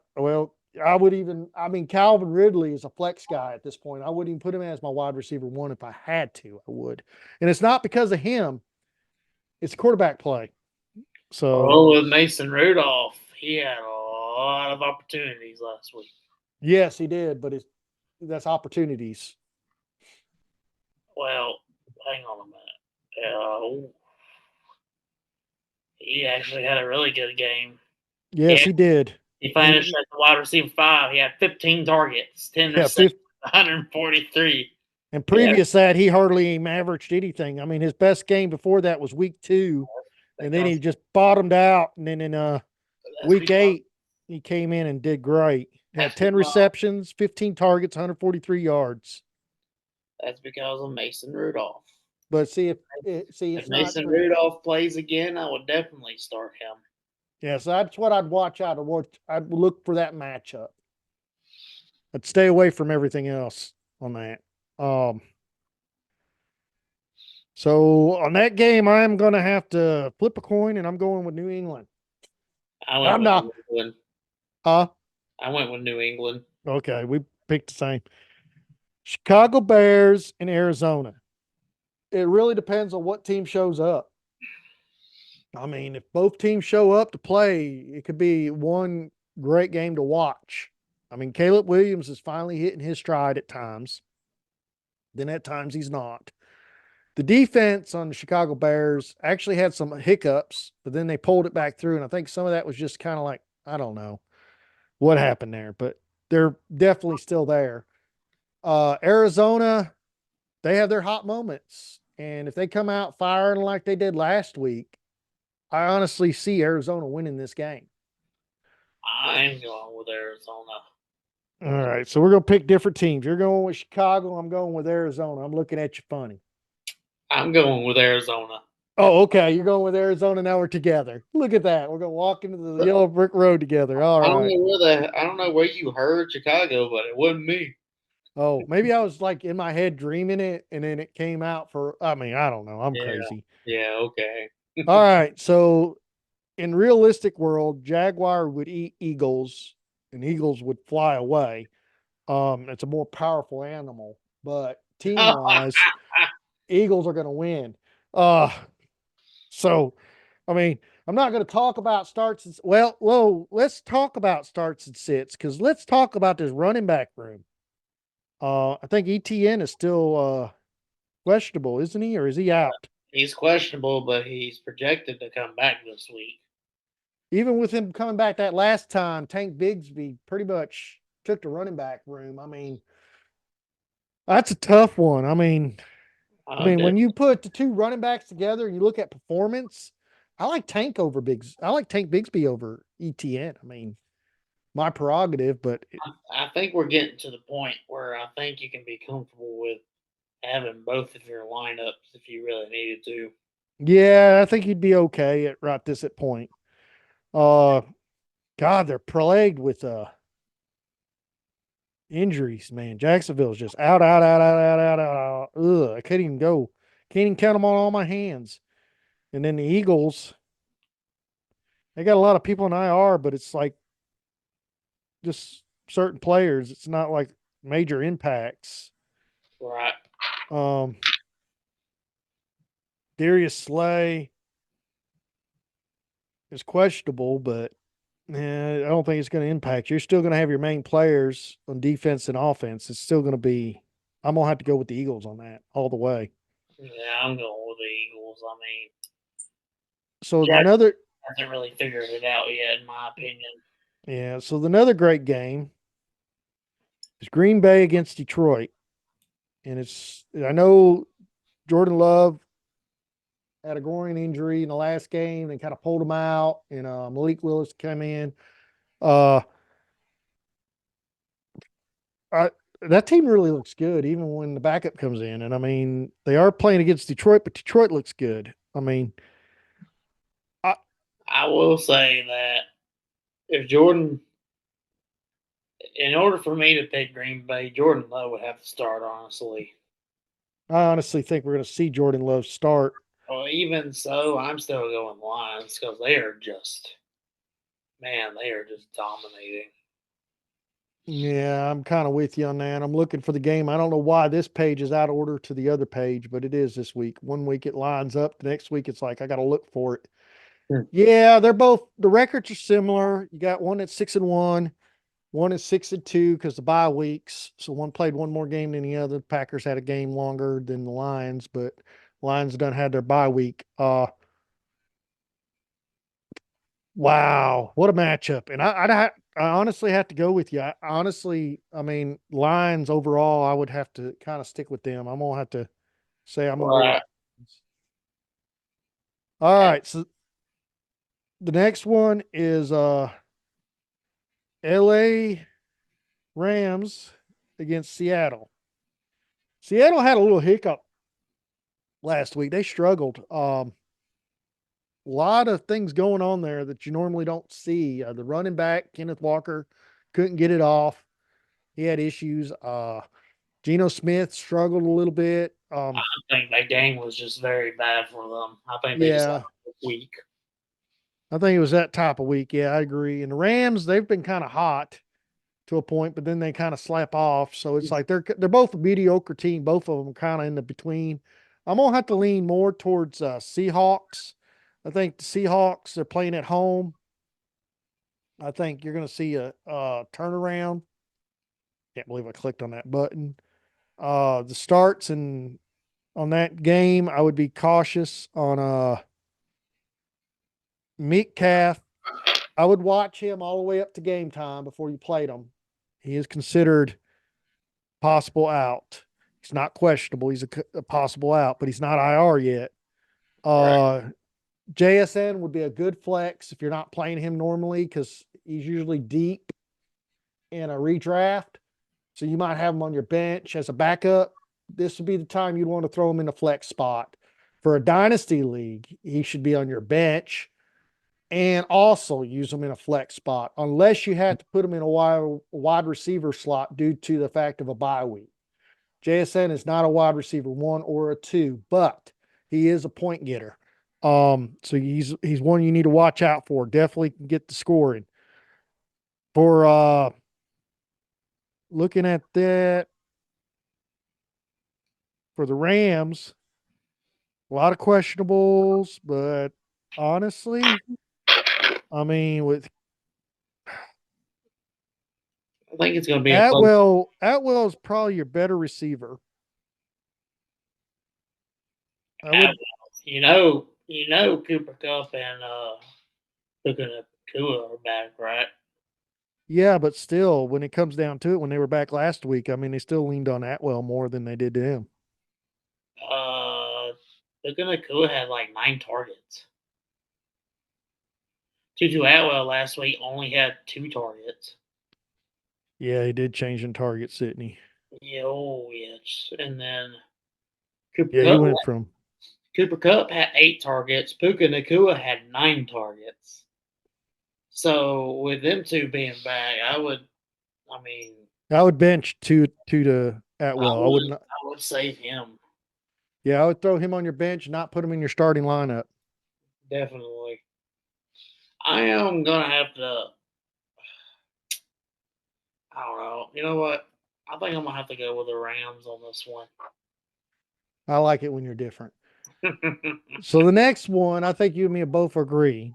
mean, Calvin Ridley is a flex guy at this point. I wouldn't even put him as my wide receiver one if I had to. I would, and it's not because of him; it's quarterback play. So Well, with Mason Rudolph, he had a lot of opportunities last week. yes, he did, but that's opportunities. Well, hang on a minute. He actually had a really good game. Yes, he did. He finished at the wide receiver 5. He had 15 targets, 10 receptions, 143. And previous that, he hardly even averaged anything. I mean, his best game before that was week 2, and then he just bottomed out. And then in week 8, he came in and did great. Had 10 receptions, 15 targets, 143 yards. That's because of Mason Rudolph. But see If it's not Mason Rudolph plays again, I would definitely start him. yeah, so that's what I'd watch out. I'd look for that matchup. I'd stay away from everything else on that. So on that game, I'm gonna have to flip a coin, and I'm going with New England. I went I'm with not. New England. Huh? I went with New England. Okay, we picked the same. Chicago Bears in Arizona. It really depends on what team shows up. I mean, if both teams show up to play, it could be one great game to watch. I mean, Caleb Williams is finally hitting his stride at times. Then at times he's not. The defense on the Chicago Bears actually had some hiccups, but then they pulled it back through. And I think some of that was just kind of like, I don't know what happened there, but they're definitely still there. Arizona, they have their hot moments. And if they come out firing like they did last week, I honestly see Arizona winning this game. I'm going with Arizona. All right. So we're going to pick different teams. You're going with Chicago. I'm going with Arizona. I'm looking at you funny. I'm going with Arizona. Oh, okay. You're going with Arizona. Now we're together. Look at that. We're going to walk into the yellow brick road together. All right. I don't know where you heard Chicago, but it wasn't me. Oh, maybe I was like in my head dreaming it and then it came out I mean, I don't know. I'm Yeah. crazy. Yeah. Okay. All right. So in realistic world, Jaguar would eat Eagles and Eagles would fly away. It's a more powerful animal, but team wise, Eagles are going to win. Uh, so, I mean, I'm not going to talk about starts and whoa, let's talk about starts and sits because let's talk about this running back room. I think ETN is still questionable, isn't he, or is he out? He's questionable, but he's projected to come back this week. Even with him coming back that last time, Tank Bigsby pretty much took the running back room. I mean, that's a tough one. Definitely. When you put the two running backs together and you look at performance, I like Tank Bigsby over ETN. I mean, my prerogative, but I think we're getting to the point where I think you can be comfortable with having both of your lineups if you really needed to. yeah, I think you'd be okay at right this at point. Uh, God, they're plagued with injuries, man. Jacksonville's just out. Ugh, I can't even go. Can't even count them on all my hands. And then the Eagles, they got a lot of people in IR, but it's like just certain players. It's not like major impacts. Right. Um, Darius Slay is questionable, but I don't think it's going to impact. You're still going to have your main players on defense and offense. It's still going to be. I'm gonna have to go with the Eagles on that all the way. Yeah, I'm going with the Eagles. I mean, So Jack another, hasn't really figured it out yet, in my opinion. yeah. So another great game is Green Bay against Detroit, and it's. I know Jordan Love had a groin injury in the last game and kind of pulled him out, and Malik Willis came in. Uh, I, that team really looks good, even when the backup comes in. And I mean, they are playing against Detroit, but Detroit looks good. I mean, I, I will say that if Jordan, in order for me to pick Green Bay, Jordan Love would have to start, honestly. I honestly think we're going to see Jordan Love start. Well, even so, I'm still going Lions because they are just, man, they are just dominating. Yeah, I'm kind of with you on that. I'm looking for the game. I don't know why this page is out of order to the other page, but it is this week. One week it lines up. The next week it's like I got to look for it. Hmm. Yeah, they're both the records are similar. You got one that's 6-1, one is 6-2 because the bye weeks. So one played one more game than the other. Packers had a game longer than the Lions, but Lions done had their bye week. Wow, what a matchup! And I honestly have to go with you. I mean, Lions overall, I would have to kind of stick with them. I'm gonna have to say I'm gonna go with. Right. All right, so the next one is L.A. Rams against Seattle. Seattle had a little hiccup last week. They struggled. A lot of things going on there that you normally don't see. The running back, Kenneth Walker, couldn't get it off. He had issues. Geno Smith struggled a little bit. I think that game was just very bad for them. I think they just had Yeah, a week. I think it was that type of week. Yeah, I agree. And the Rams, they've been kind of hot to a point, but then they kind of slap off. So it's like they're both a mediocre team. Both of them kind of in the between. I'm gonna have to lean more towards Seahawks. I think the Seahawks, they're playing at home. I think you're gonna see a turnaround. Can't believe I clicked on that button. The starts and on that game, I would be cautious on Metcalf. I would watch him all the way up to game time before you played him. He is considered possible out. He's not questionable. He's a possible out, but he's not IR yet. Right. JSN would be a good flex if you're not playing him normally because he's usually deep in a redraft. So you might have him on your bench as a backup. This would be the time you'd want to throw him in a flex spot. For a dynasty league, he should be on your bench and also use him in a flex spot, unless you have to put him in a wide receiver slot due to the fact of a bye week. JSN is not a wide receiver 1 or a 2, but he is a point getter. So he's one you need to watch out for. Definitely can get the scoring. For looking at that for the Rams, a lot of questionables, but honestly, I mean, with I think it's going to be a close. Atwell is probably your better receiver. I would, Cooper Cup and looking at Kua are back, right? yeah, but still, when it comes down to it, when they were back last week, I mean, they still leaned on Atwell more than they did to him. Looking at Kua had like 9 targets. Tutu Atwell last week only had 2 targets. Yeah, he did change in targets, didn't he? Yeah, oh yes. And then Cooper Yeah, he Cup went from. Cooper Cup had 8 targets. Puka Nakua had 9 targets. So with them two being back, I mean, I would bench two to Atwell. I wouldn't. I would save him Yeah, I would throw him on your bench, not put him in your starting lineup. definitely. I am gonna have to. I don't know. You know what? I think I'm gonna have to go with the Rams on this one. I like it when you're different. So the next one, I think you and me both agree.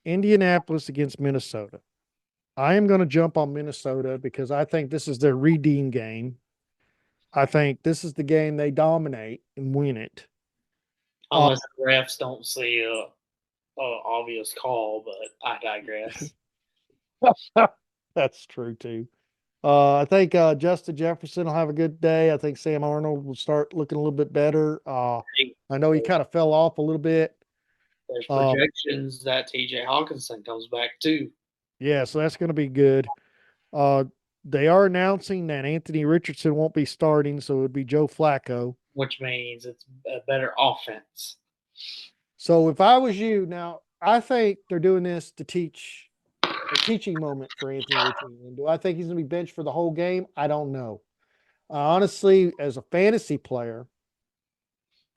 Indianapolis against Minnesota. I am going to jump on Minnesota because I think this is their redeem game. I think this is the game they dominate and win it. Unless the refs don't see a obvious call, but I digress. That's true too. I think Justin Jefferson will have a good day. I think Sam Arnold will start looking a little bit better. I know he kind of fell off a little bit. There's projections that T.J. Hawkinson comes back too. Yeah, so that's going to be good. Uh, they are announcing that Anthony Richardson won't be starting, so it would be Joe Flacco. Which means it's a better offense. So if I was you, now I think they're doing this to teach a teaching moment for Anthony Richardson. Do I think he's going to be benched for the whole game? I don't know. Honestly, as a fantasy player,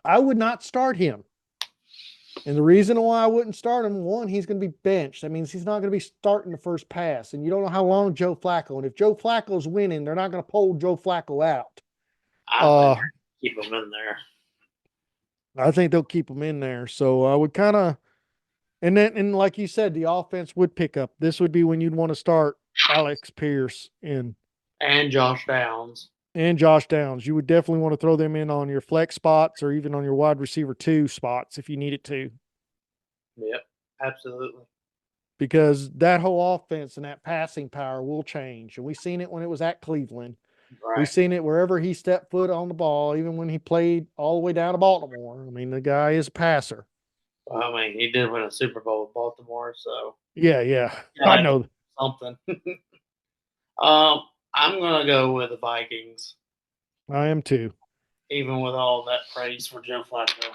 I would not start him. And the reason why I wouldn't start him, one, he's going to be benched. That means he's not going to be starting the first pass. And you don't know how long Joe Flacco. And if Joe Flacco's winning, they're not going to pull Joe Flacco out. I think keep him in there. I think they'll keep him in there. So I would kind of, and like you said, the offense would pick up. This would be when you'd want to start Alex Pierce and Josh Downs. And Josh Downs. You would definitely want to throw them in on your flex spots or even on your wide receiver 2 spots if you needed to. Yep, absolutely. Because that whole offense and that passing power will change. And we've seen it when it was at Cleveland. Right. We've seen it wherever he stepped foot on the ball, even when he played all the way down to Baltimore. I mean, the guy is a passer. Well, I mean, he did win a Super Bowl with Baltimore, so yeah. I know something. I'm gonna go with the Vikings. I am too. even with all that praise for Joe Flacco.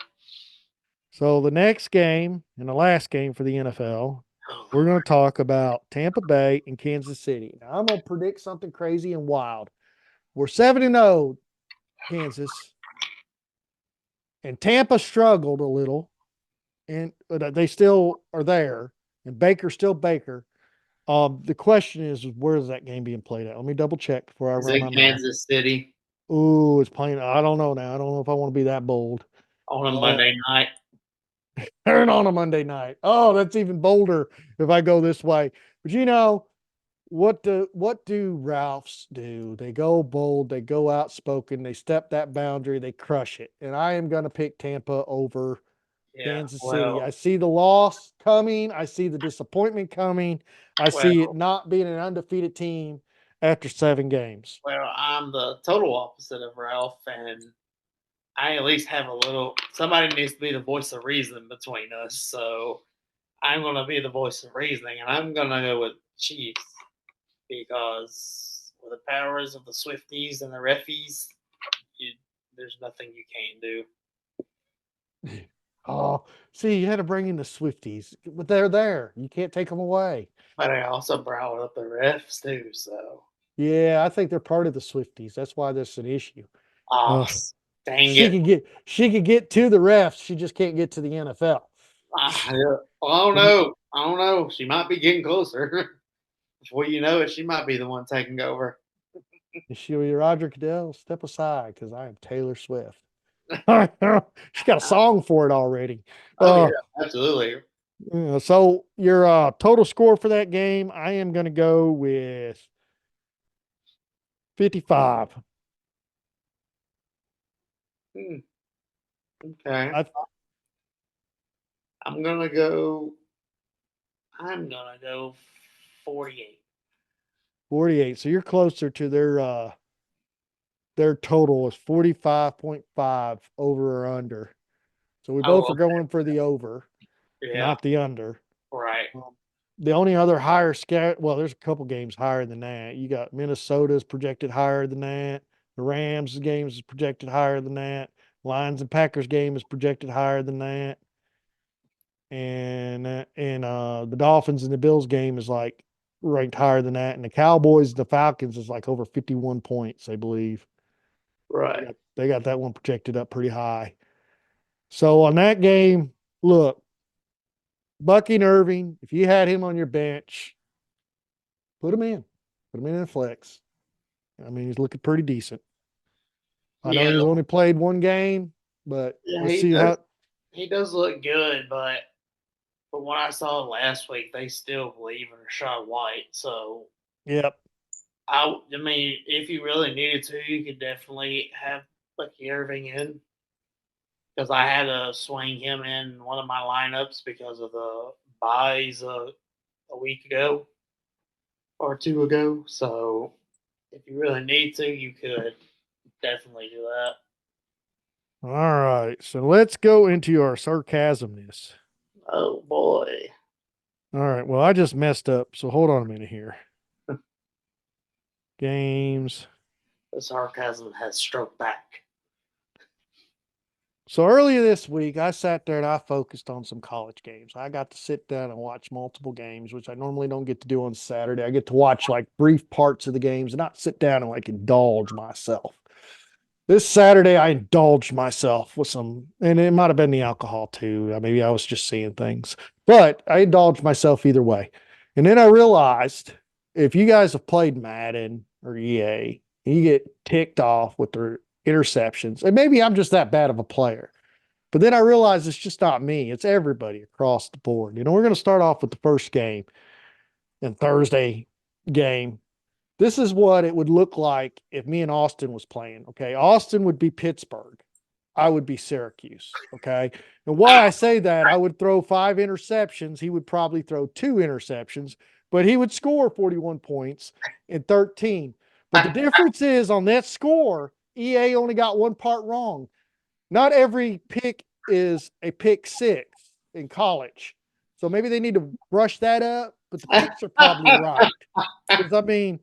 So the next game and the last game for the NFL, Oh, we're going to talk about Tampa Bay and Kansas City. Now I'm going to predict something crazy and wild. We're 7-0, Kansas, and Tampa struggled a little, and they still are there, and Baker's still Baker. The question is, where is that game being played at? Let me double check before I is run it my mouth. Kansas City Ooh, it's playing. I don't know now. I don't know if I want to be that bold. on a Uh, Monday night? Turn on a Monday night. Oh, that's even bolder if I go this way. But what do Ralphs do? They go bold, they go outspoken, they step that boundary, they crush it. And I am gonna pick Tampa over Yeah. Kansas City. I see the loss coming, I see the disappointment coming, I see it Well, not being an undefeated team after 7 games. well, I'm the total opposite of Ralph, and I at least have a little. Somebody needs to be the voice of reason between us, so I'm going to be the voice of reasoning, and I'm going to go with Chiefs because with the powers of the Swifties and the refies, you, there's nothing you can't do. Oh, see, you had to bring in the Swifties, but they're there. You can't take them away. But I also brought up the refs too, so Yeah, I think they're part of the Swifties. That's why there's an issue. oh Uh, dang she it! can get she could get to the refs. She just can't get to the NFL. Yeah. I don't know. I don't know. She might be getting closer. Before you know it, she might be the one taking over. She'll be Roger Goodell. Step aside, because I am Taylor Swift. She's got a song for it already. Oh yeah, Uh, absolutely. so your total score for that game, I am going to go with 55. Hmm, okay. I I'm gonna go. I'm gonna go 48. 48. So you're closer to their total is 45.5 over or under. So we both Oh, are going for the over, yeah. not the under. Right. Um, the only other higher scat, well, there's a couple games higher than that. You got Minnesota's projected higher than that. The Rams games is projected higher than that. Lions and Packers game is projected higher than that. And the Dolphins and the Bills game is like ranked higher than that. And the Cowboys, the Falcons is like over 51 points, I believe. They Right. got they got that one projected up pretty high. So on that game, look, Bucky Irving, if you had him on your bench, put him in. Put him in a flex. I mean, he's looking pretty decent. I know Yeah. he's only played one game, but Yeah. let's He see does. how. He does look good, but from what I saw last week, they still believe in Rashad White. So Yep. I mean, if you really needed to, you could definitely have Bucky Irving in because I had to swing him in one of my lineups because of the buys a week ago or two ago. So if you really need to, you could definitely do that. All right. So let's go into our sarcasmness. Oh boy, All right. Well, I just messed up. So hold on a minute here. Games. the sarcasm has struck back. So earlier this week, I sat there and I focused on some college games. I got to sit down and watch multiple games, which I normally don't get to do on Saturday. I get to watch like brief parts of the games and not sit down and like indulge myself. This Saturday, I indulged myself with some, and it might have been the alcohol too. Maybe I was just seeing things, but I indulged myself either way. And then I realized if you guys have played Madden or EA, you get ticked off with their interceptions. And maybe I'm just that bad of a player. But then I realized it's just not me, it's everybody across the board. We're going to start off with the first game and Thursday game. This is what it would look like if me and Austin was playing. Okay. Austin would be Pittsburgh. I would be Syracuse. Okay. And why I say that, I would throw 5 interceptions. He would probably throw 2 interceptions, but he would score 41 points in 13. But the difference is on that score, EA only got one part wrong. Not every pick is a pick six in college. So maybe they need to brush that up, but the picks are probably right. Because I mean,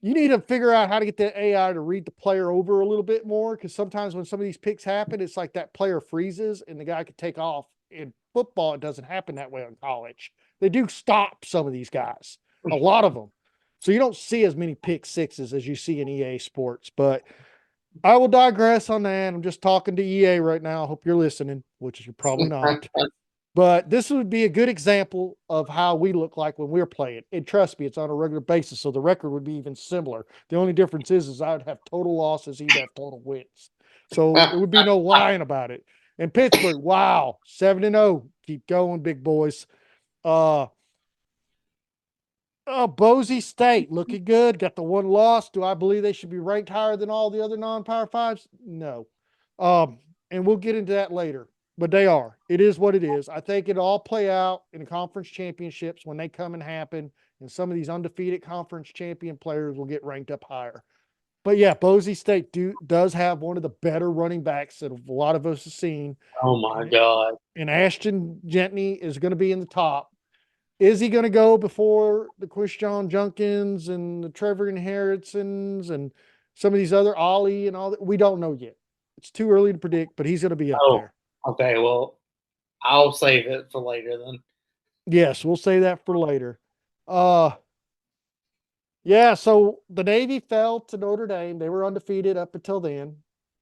you need to figure out how to get the AI to read the player over a little bit more, because sometimes when some of these picks happen, it's like that player freezes and the guy could take off. In football, it doesn't happen that way in college. They do stop some of these guys, a lot of them. So you don't see as many pick sixes as you see in EA Sports. But I will digress on that. I'm just talking to EA right now. I hope you're listening, which you're probably not. But this would be a good example of how we look like when we're playing. And trust me, it's on a regular basis. So the record would be even similar. The only difference is I would have total losses, he'd have total wins. So it would be no lying about it. And Pittsburgh, wow, 7-0. Keep going, big boys. Uh Boise State looking good. Got the one loss. Do I believe they should be ranked higher than all the other non-power fives? No. And we'll get into that later. But they are. It is what it is. I think it'll all play out in the conference championships when they come and happen. And some of these undefeated conference champion players will get ranked up higher. But yeah, Boise State does have one of the better running backs that a lot of us have seen. Oh my God. And Ashton Jentney is going to be in the top. Is he going to go before the Quishon Junkins and the Trevor Inheritsons and some of these other Ollie and all that? We don't know yet. It's too early to predict, but he's going to be up there. Okay. Well, I'll save it for later then. Yes, we'll say that for later. Yeah, so the Navy fell to Notre Dame. They were undefeated up until then.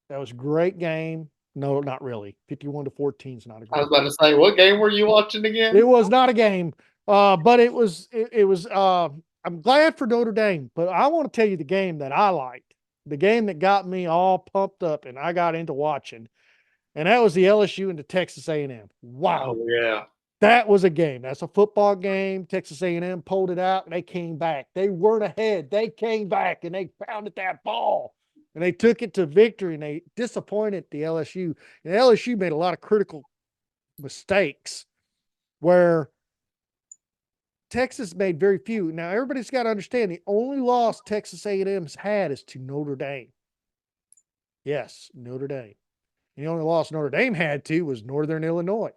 That was a great game. No, not really. 51-14 is not a great I was about to say, what game were you watching again? It was not a game. But it was I'm glad for Notre Dame, but I want to tell you the game that I liked, the game that got me all pumped up and I got into watching, and that was the LSU and the Texas A&M. Wow. Oh yeah. That was a game. That's a football game. Texas A&M pulled it out and they came back. They weren't ahead. They came back and they pounded that ball and they took it to victory and they disappointed the LSU. And LSU made a lot of critical mistakes where Texas made very few. Now everybody's got to understand the only loss Texas A&M's had is to Notre Dame. Yes, Notre Dame. And the only loss Notre Dame had to was Northern Illinois.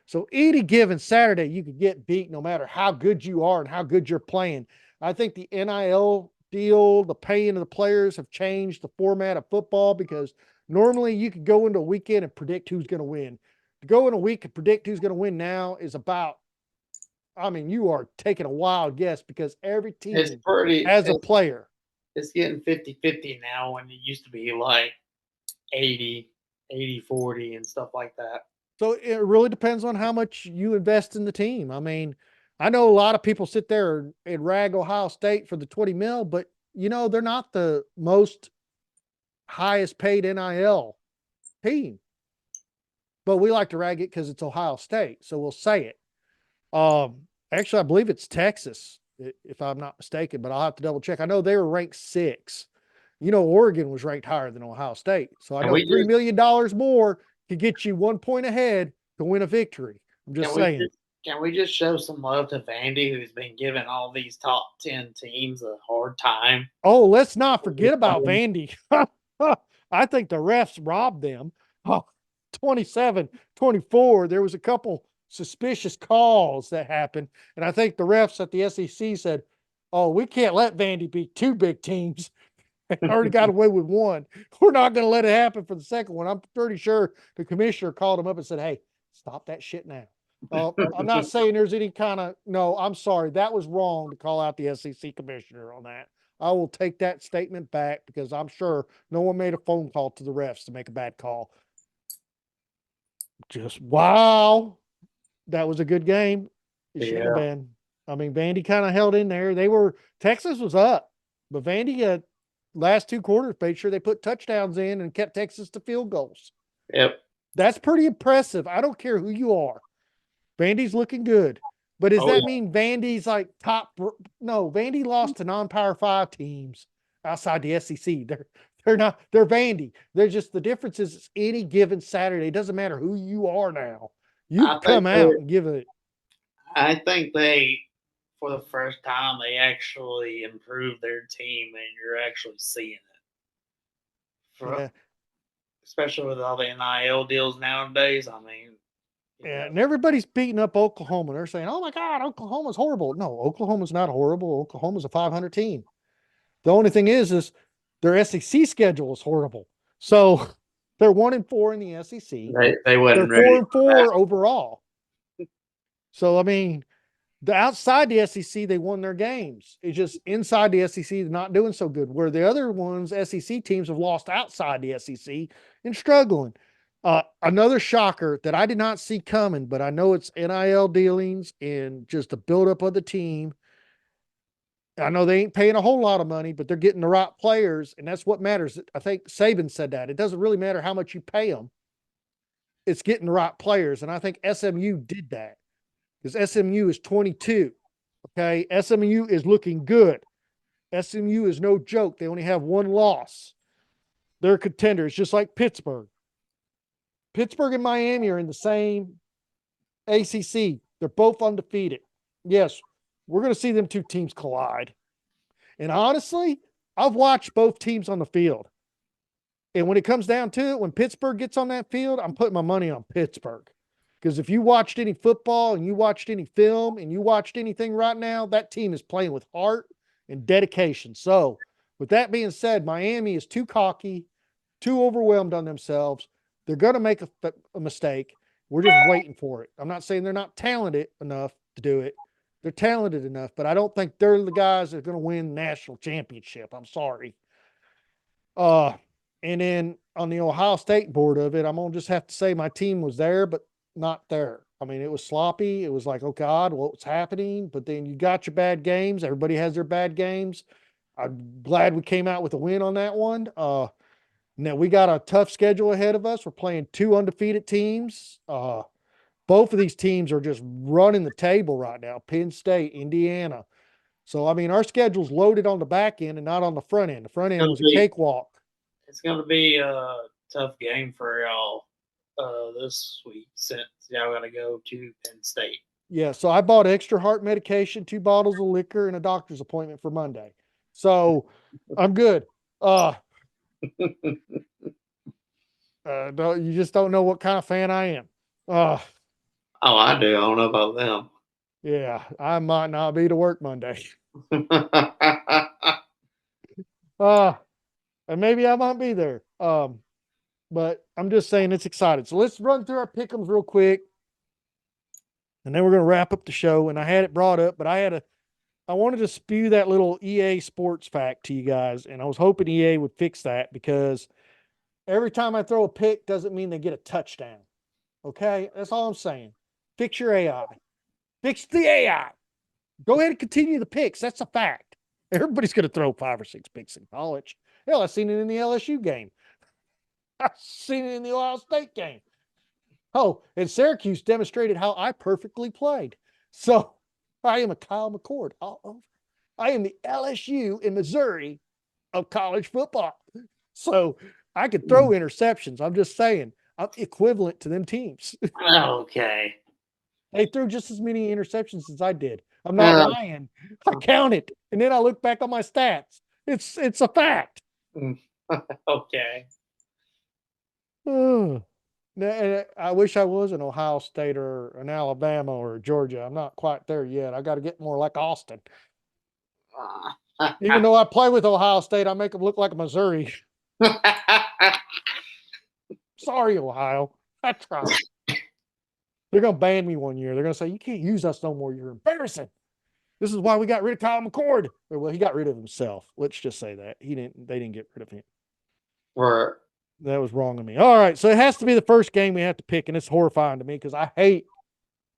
So any given Saturday, you could get beat no matter how good you are and how good you're playing. I think the NIL deal, the paying of the players have changed the format of football, because normally you could go into a weekend and predict who's going to win. To go in a week and predict who's going to win now is about, I mean, you are taking a wild guess because every team has a player. It's getting 50-50 now when it used to be like 80-40 and stuff like that. So it really depends on how much you invest in the team. I mean, I know a lot of people sit there and rag Ohio State for the 20 mil, but you know, they're not the most highest paid NIL team. But we like to rag it because it's Ohio State. So we'll say it. Actually, I believe it's Texas, if I'm not mistaken, but I'll have to double check. I know they were ranked 6. You know, Oregon was ranked higher than Ohio State. So I know $3 million more could get you 1 point ahead to win a victory. I'm just saying. Can we just show some love to Vandy, who's been giving all these top 10 teams a hard time? Oh, let's not forget about Vandy. I think the refs robbed them. 27-24. There was a couple suspicious calls that happened. And I think the refs at the SEC said, oh, we can't let Vandy beat 2 big teams. They already got away with 1. We're not going to let it happen for the second one. I'm pretty sure the commissioner called him up and said, hey, stop that shit now. I'm not saying there's any kind of, no, I'm sorry. That was wrong to call out the SEC commissioner on that. I will take that statement back because I'm sure no one made a phone call to the refs to make a bad call. Just wow. That was a good game. It shouldn't have been. I mean, Vandy kind of held in there. Texas was up, but Vandy last 2 quarters made sure they put touchdowns in and kept Texas to field goals. Yep. That's pretty impressive. I don't care who you are. Vandy's looking good. But does that mean Vandy's like top? No, Vandy lost to non-power 5 teams outside the SEC. They're not, they're Vandy. They're just, the difference is it's any given Saturday. It doesn't matter who you are now. You come out and give it. I think for the first time, they actually improved their team, and you're actually seeing it. Especially with all the NIL deals nowadays. I mean, and everybody's beating up Oklahoma. They're saying, oh my God, Oklahoma's horrible. No, Oklahoma's not horrible. Oklahoma's a 500 team. The only thing is their SEC schedule is horrible. So they're 1-4 in the SEC. They wasn't They're ready. 4-4 overall. So I mean, the outside the SEC, they won their games. It's just inside the SEC, they're not doing so good. Where the other ones, SEC teams, have lost outside the SEC and struggling. Another shocker that I did not see coming, but I know it's NIL dealings and just the buildup of the team. I know they ain't paying a whole lot of money, but they're getting the right players, and that's what matters. I think Saban said that. It doesn't really matter how much you pay them. It's getting the right players, and I think SMU did that because SMU is 22. Okay, SMU is looking good. SMU is no joke. They only have one loss. They're contenders, just like Pittsburgh. Pittsburgh and Miami are in the same ACC. They're both undefeated. Yes, we're going to see them two teams collide. And honestly, I've watched both teams on the field. And when it comes down to it, when Pittsburgh gets on that field, I'm putting my money on Pittsburgh. Because if you watched any football and you watched any film and you watched anything right now, that team is playing with heart and dedication. So, with that being said, Miami is too cocky, too overwhelmed on themselves. They're going to make a mistake. We're just waiting for it. I'm not saying they're not talented enough to do it. They're talented enough, but I don't think they're the guys that are going to win national championship. I'm sorry. Uh, and then on the Ohio State board of it, I'm gonna just have to say my team was there, but not there. I mean, it was sloppy. It was like, oh God, what's happening? But then you got your bad games. Everybody has their bad games. I'm glad we came out with a win on that one. Now we got a tough schedule ahead of us. We're playing two undefeated teams. Both of these teams are just running the table right now. Penn State, Indiana. So I mean, our schedule's loaded on the back end and not on the front end. The front end was a cakewalk. It's gonna be a tough game for y'all this week since y'all gotta go to Penn State. Yeah, so I bought extra heart medication, 2 bottles of liquor, and a doctor's appointment for Monday. So I'm good. You just don't know what kind of fan I am. Oh, I do. I don't know about them. Yeah, I might not be to work Monday. And maybe I might be there. But I'm just saying it's exciting. So let's run through our pick'ems real quick, and then we're gonna wrap up the show. And I had it brought up, but I wanted to spew that little EA sports fact to you guys, and I was hoping EA would fix that because every time I throw a pick doesn't mean they get a touchdown. Okay, that's all I'm saying. Fix your AI. Fix the AI. Go ahead and continue the picks. That's a fact. Everybody's going to throw 5 or 6 picks in college. Hell, I've seen it in the LSU game. I've seen it in the Ohio State game. Oh, and Syracuse demonstrated how I perfectly played. So I am a Kyle McCord all over. I am the LSU in Missouri of college football. So I could throw interceptions. I'm just saying, I'm equivalent to them teams. Okay. They threw just as many interceptions as I did. I'm not lying. I counted, and then I look back on my stats. It's a fact. Okay. I wish I was an Ohio State or an Alabama or Georgia. I'm not quite there yet. I got to get more like Austin. Even though I play with Ohio State, I make them look like Missouri. Sorry, Ohio. I tried. They're going to ban me one year. They're going to say, you can't use us no more. You're embarrassing. This is why we got rid of Kyle McCord. Well, he got rid of himself. Let's just say that. They didn't get rid of him. Right. That was wrong of me. All right. So it has to be the first game we have to pick, and it's horrifying to me because I hate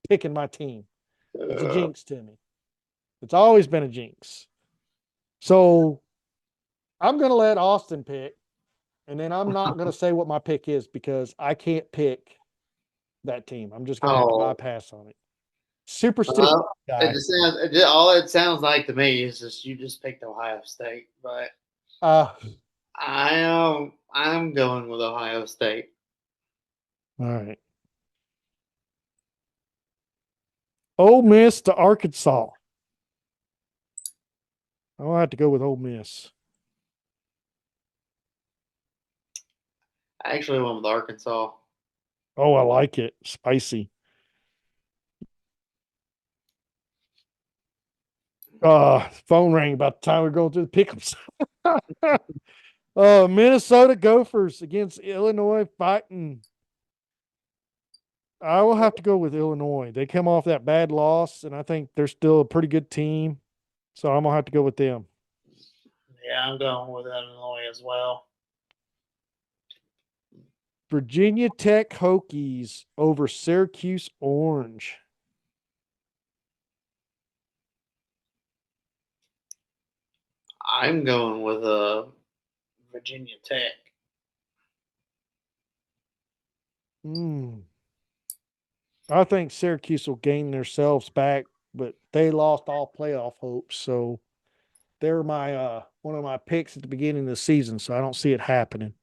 picking my team. It's a jinx to me. It's always been a jinx. So I'm going to let Austin pick, and then I'm not going to say what my pick is because I can't pick that team. I'm just going to have to bypass on it. Superstitious guy. All it sounds like to me is just you just picked Ohio State, but I'm going with Ohio State. All right. Ole Miss to Arkansas. I'll have to go with Ole Miss. I actually went with Arkansas. Oh, I like it. Spicy. Phone rang about the time we're going through the pickups. Minnesota Gophers against Illinois fighting. I will have to go with Illinois. They come off that bad loss, and I think they're still a pretty good team. So I'm gonna have to go with them. Yeah, I'm going with Illinois as well. Virginia Tech Hokies over Syracuse Orange. I'm going with Virginia Tech. I think Syracuse will gain themselves back, but they lost all playoff hopes. So they're my one of my picks at the beginning of the season. So I don't see it happening.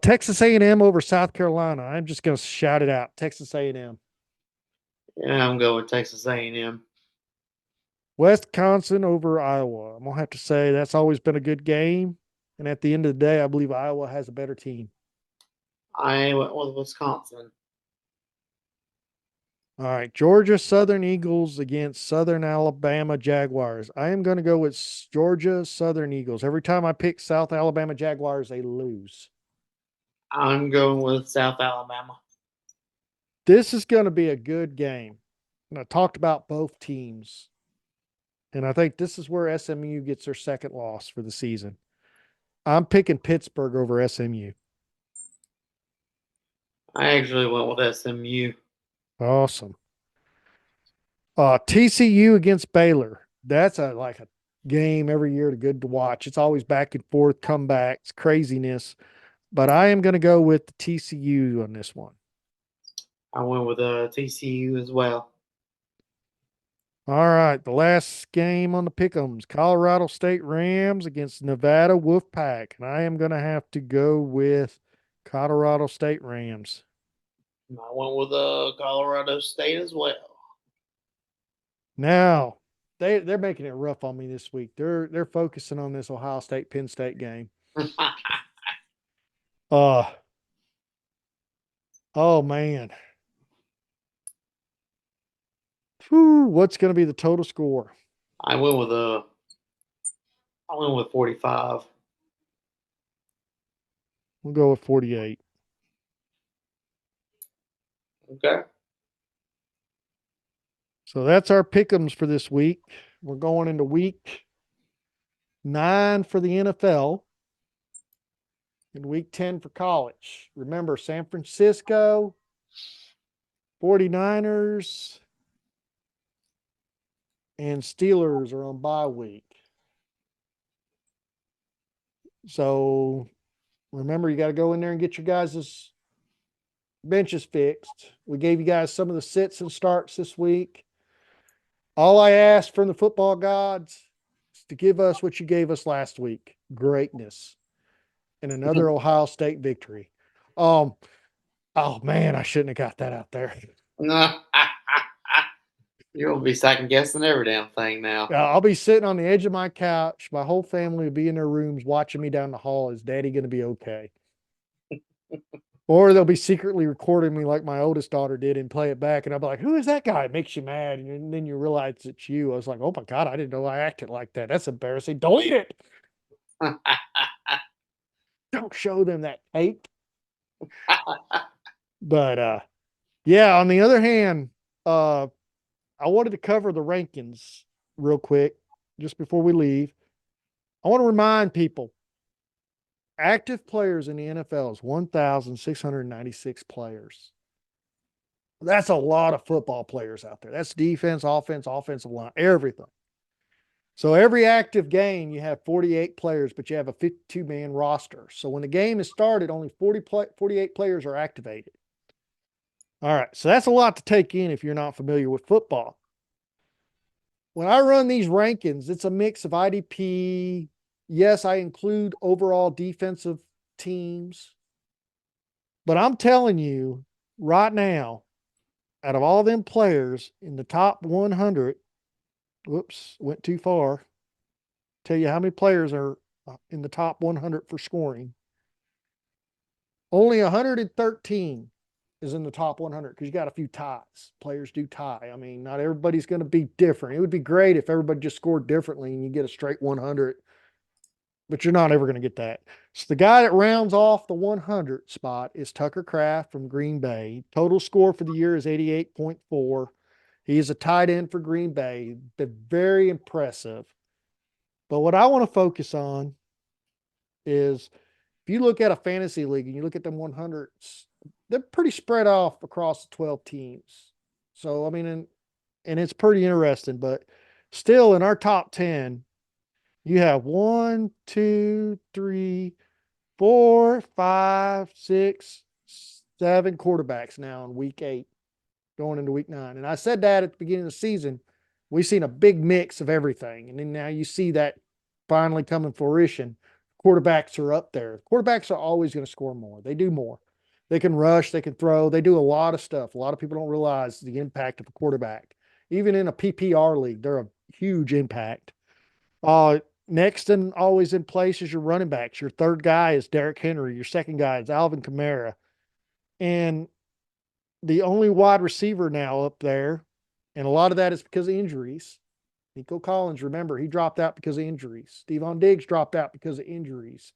Texas A&M over South Carolina. I'm just going to shout it out. Texas A&M. Yeah, I'm going with Texas A&M. Wisconsin over Iowa. I'm going to have to say that's always been a good game. And at the end of the day, I believe Iowa has a better team. I went with Wisconsin. All right. Georgia Southern Eagles against Southern Alabama Jaguars. I am going to go with Georgia Southern Eagles. Every time I pick South Alabama Jaguars, they lose. I'm going with South Alabama. This is going to be a good game. And I talked about both teams. And I think this is where SMU gets their second loss for the season. I'm picking Pittsburgh over SMU. I actually went with SMU. Awesome. TCU against Baylor. That's a game every year good to watch. It's always back and forth, comebacks, craziness. But I am going to go with the TCU on this one. I went with TCU as well. All right, the last game on the pick'ems: Colorado State Rams against Nevada Wolfpack, and I am going to have to go with Colorado State Rams. I went with Colorado State as well. Now, they're making it rough on me this week. They're focusing on this Ohio State Penn State game. Uh oh man. Whew, what's going to be the total score? I went with 45. We'll go with 48. Okay. So that's our pick'ems for this week. We're going into week 9 for the NFL and week 10 for college. Remember, San Francisco, 49ers, and Steelers are on bye week. So remember, you got to go in there and get your guys' benches fixed. We gave you guys some of the sits and starts this week. All I ask from the football gods is to give us what you gave us last week: greatness and another Ohio State victory. Oh man, I shouldn't have got that out there. You'll be second guessing every damn thing now. I'll be sitting on the edge of my couch. My whole family will be in their rooms watching me down the hall. Is Daddy going to be okay? Or they'll be secretly recording me like my oldest daughter did and play it back. And I'll be like, who is that guy? It makes you mad. And then you realize it's you. I was like, oh my God, I didn't know I acted like that. That's embarrassing. Delete it. Don't show them that tape. But yeah, on the other hand, I wanted to cover the rankings real quick just before we leave. I want to remind people active players in the NFL is 1,696 players. That's a lot of football players out there. That's defense, offense, offensive line, everything. So every active game, you have 48 players, but you have a 52-man roster. So when the game is started, only 48 players are activated. All right. So that's a lot to take in if you're not familiar with football. When I run these rankings, it's a mix of IDP. Yes, I include overall defensive teams. But I'm telling you right now, out of all them players in the top 100, whoops, went too far. Tell you how many players are in the top 100 for scoring. Only 113 is in the top 100 because you got a few ties. Players do tie. I mean, not everybody's going to be different. It would be great if everybody just scored differently and you get a straight 100, but you're not ever going to get that. So the guy that rounds off the 100 spot is Tucker Kraft from Green Bay. Total score for the year is 88.4. He is a tight end for Green Bay. Been very impressive. But what I want to focus on is if you look at a fantasy league and you look at them 100s, they're pretty spread off across the 12 teams. So, I mean, and it's pretty interesting, but still in our top 10, you have 1, 2, 3, 4, 5, 6, 7 quarterbacks now in week 8, going into week 9. And I said that at the beginning of the season, we've seen a big mix of everything. And then now you see that finally coming fruition. Quarterbacks are up there. Quarterbacks are always going to score more. They do more. They can rush, they can throw, they do a lot of stuff. A lot of people don't realize the impact of a quarterback. Even in a PPR league, they're a huge impact. Next and always in place is your running backs. Your third guy is Derrick Henry. Your second guy is Alvin Kamara. And the only wide receiver now up there, and a lot of that is because of injuries. Nico Collins, remember, he dropped out because of injuries. Stephon Diggs dropped out because of injuries.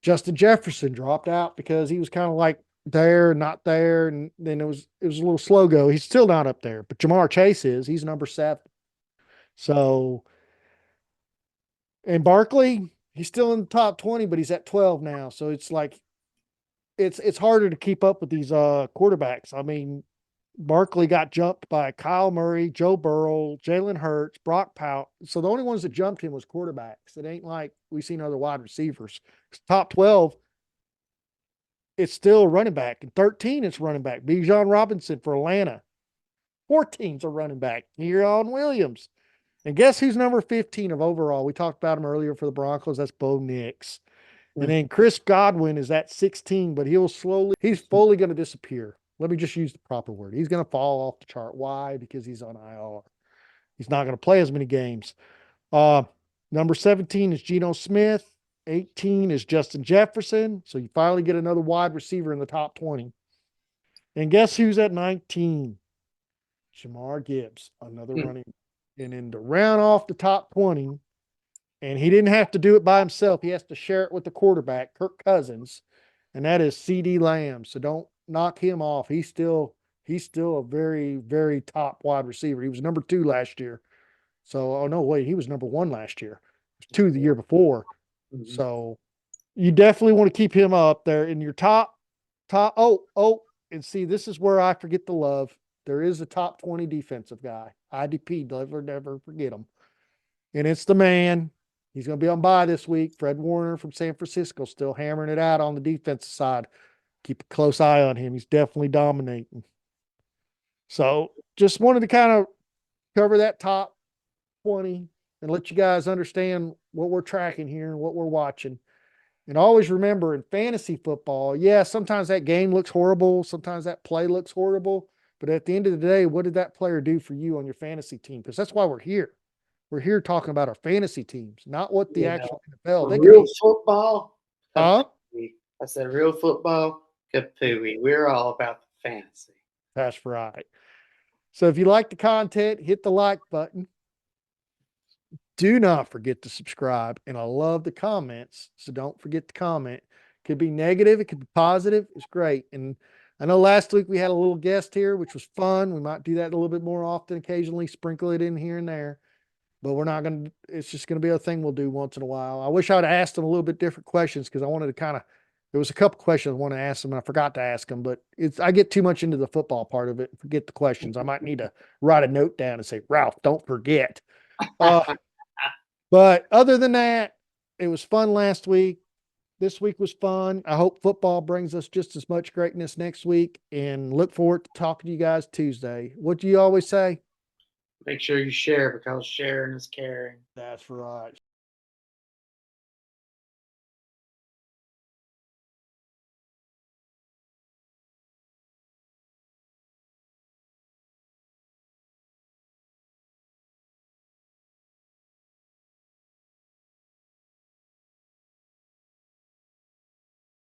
Justin Jefferson dropped out because he was kind of like there, not there, and then it was a little slow go. He's still not up there, but Jamar Chase is. He's number 7. So, and Barkley, he's still in the top 20, but he's at 12 now. So it's like it's harder to keep up with these quarterbacks. I mean, Barkley got jumped by Kyle Murray, Joe Burrow, Jalen Hurts, Brock Powell. So the only ones that jumped him was quarterbacks. It ain't like we've seen other wide receivers. Top 12, it's still running back. And 13, it's running back. Bijan Robinson for Atlanta. 14's a running back. Kieran Williams. And guess who's number 15 of overall? We talked about him earlier for the Broncos. That's Bo Nix. And then Chris Godwin is at 16, but he's fully going to disappear. Let me just use the proper word. He's going to fall off the chart. Why? Because he's on IR. He's not going to play as many games. Number 17 is Geno Smith. 18 is Justin Jefferson. So you finally get another wide receiver in the top 20. And guess who's at 19? Jamar Gibbs, another running. And then to round off the top 20, and he didn't have to do it by himself. He has to share it with the quarterback, Kirk Cousins, and that is CeeDee Lamb. So don't knock him off. He's still a very, very top wide receiver. He was number 2 last year. So, oh no, wait, he was number 1 last year. He was 2 the year before. So you definitely want to keep him up there in your top. And see, this is where I forget the love. There is a top 20 defensive guy. IDP, never forget him. And it's the man. He's going to be on bye this week. Fred Warner from San Francisco, still hammering it out on the defensive side. Keep a close eye on him. He's definitely dominating. So just wanted to kind of cover that top 20 and let you guys understand what we're tracking here and what we're watching. And always remember, in fantasy football, yeah, sometimes that game looks horrible. Sometimes that play looks horrible. But at the end of the day, what did that player do for you on your fantasy team? Because that's why we're here. We're here talking about our fantasy teams, not what the actual NFL. Real football. Huh? I said real football. Kapooey. We're all about the fantasy. That's right. So if you like the content, hit the like button. Do not forget to subscribe. And I love the comments. So don't forget to comment. It could be negative. It could be positive. It's great. And I know last week we had a little guest here, which was fun. We might do that a little bit more often, occasionally sprinkle it in here and there. But we're not going to, it's just going to be a thing we'll do once in a while. I wish I'd asked them a little bit different questions because I wanted to there was a couple questions I want to ask them and I forgot to ask them, but I get too much into the football part of it and forget the questions. I might need to write a note down and say, Ralph, don't forget. But other than that, it was fun last week. This week was fun. I hope football brings us just as much greatness next week and look forward to talking to you guys Tuesday. What do you always say? Make sure you share because sharing is caring. That's right.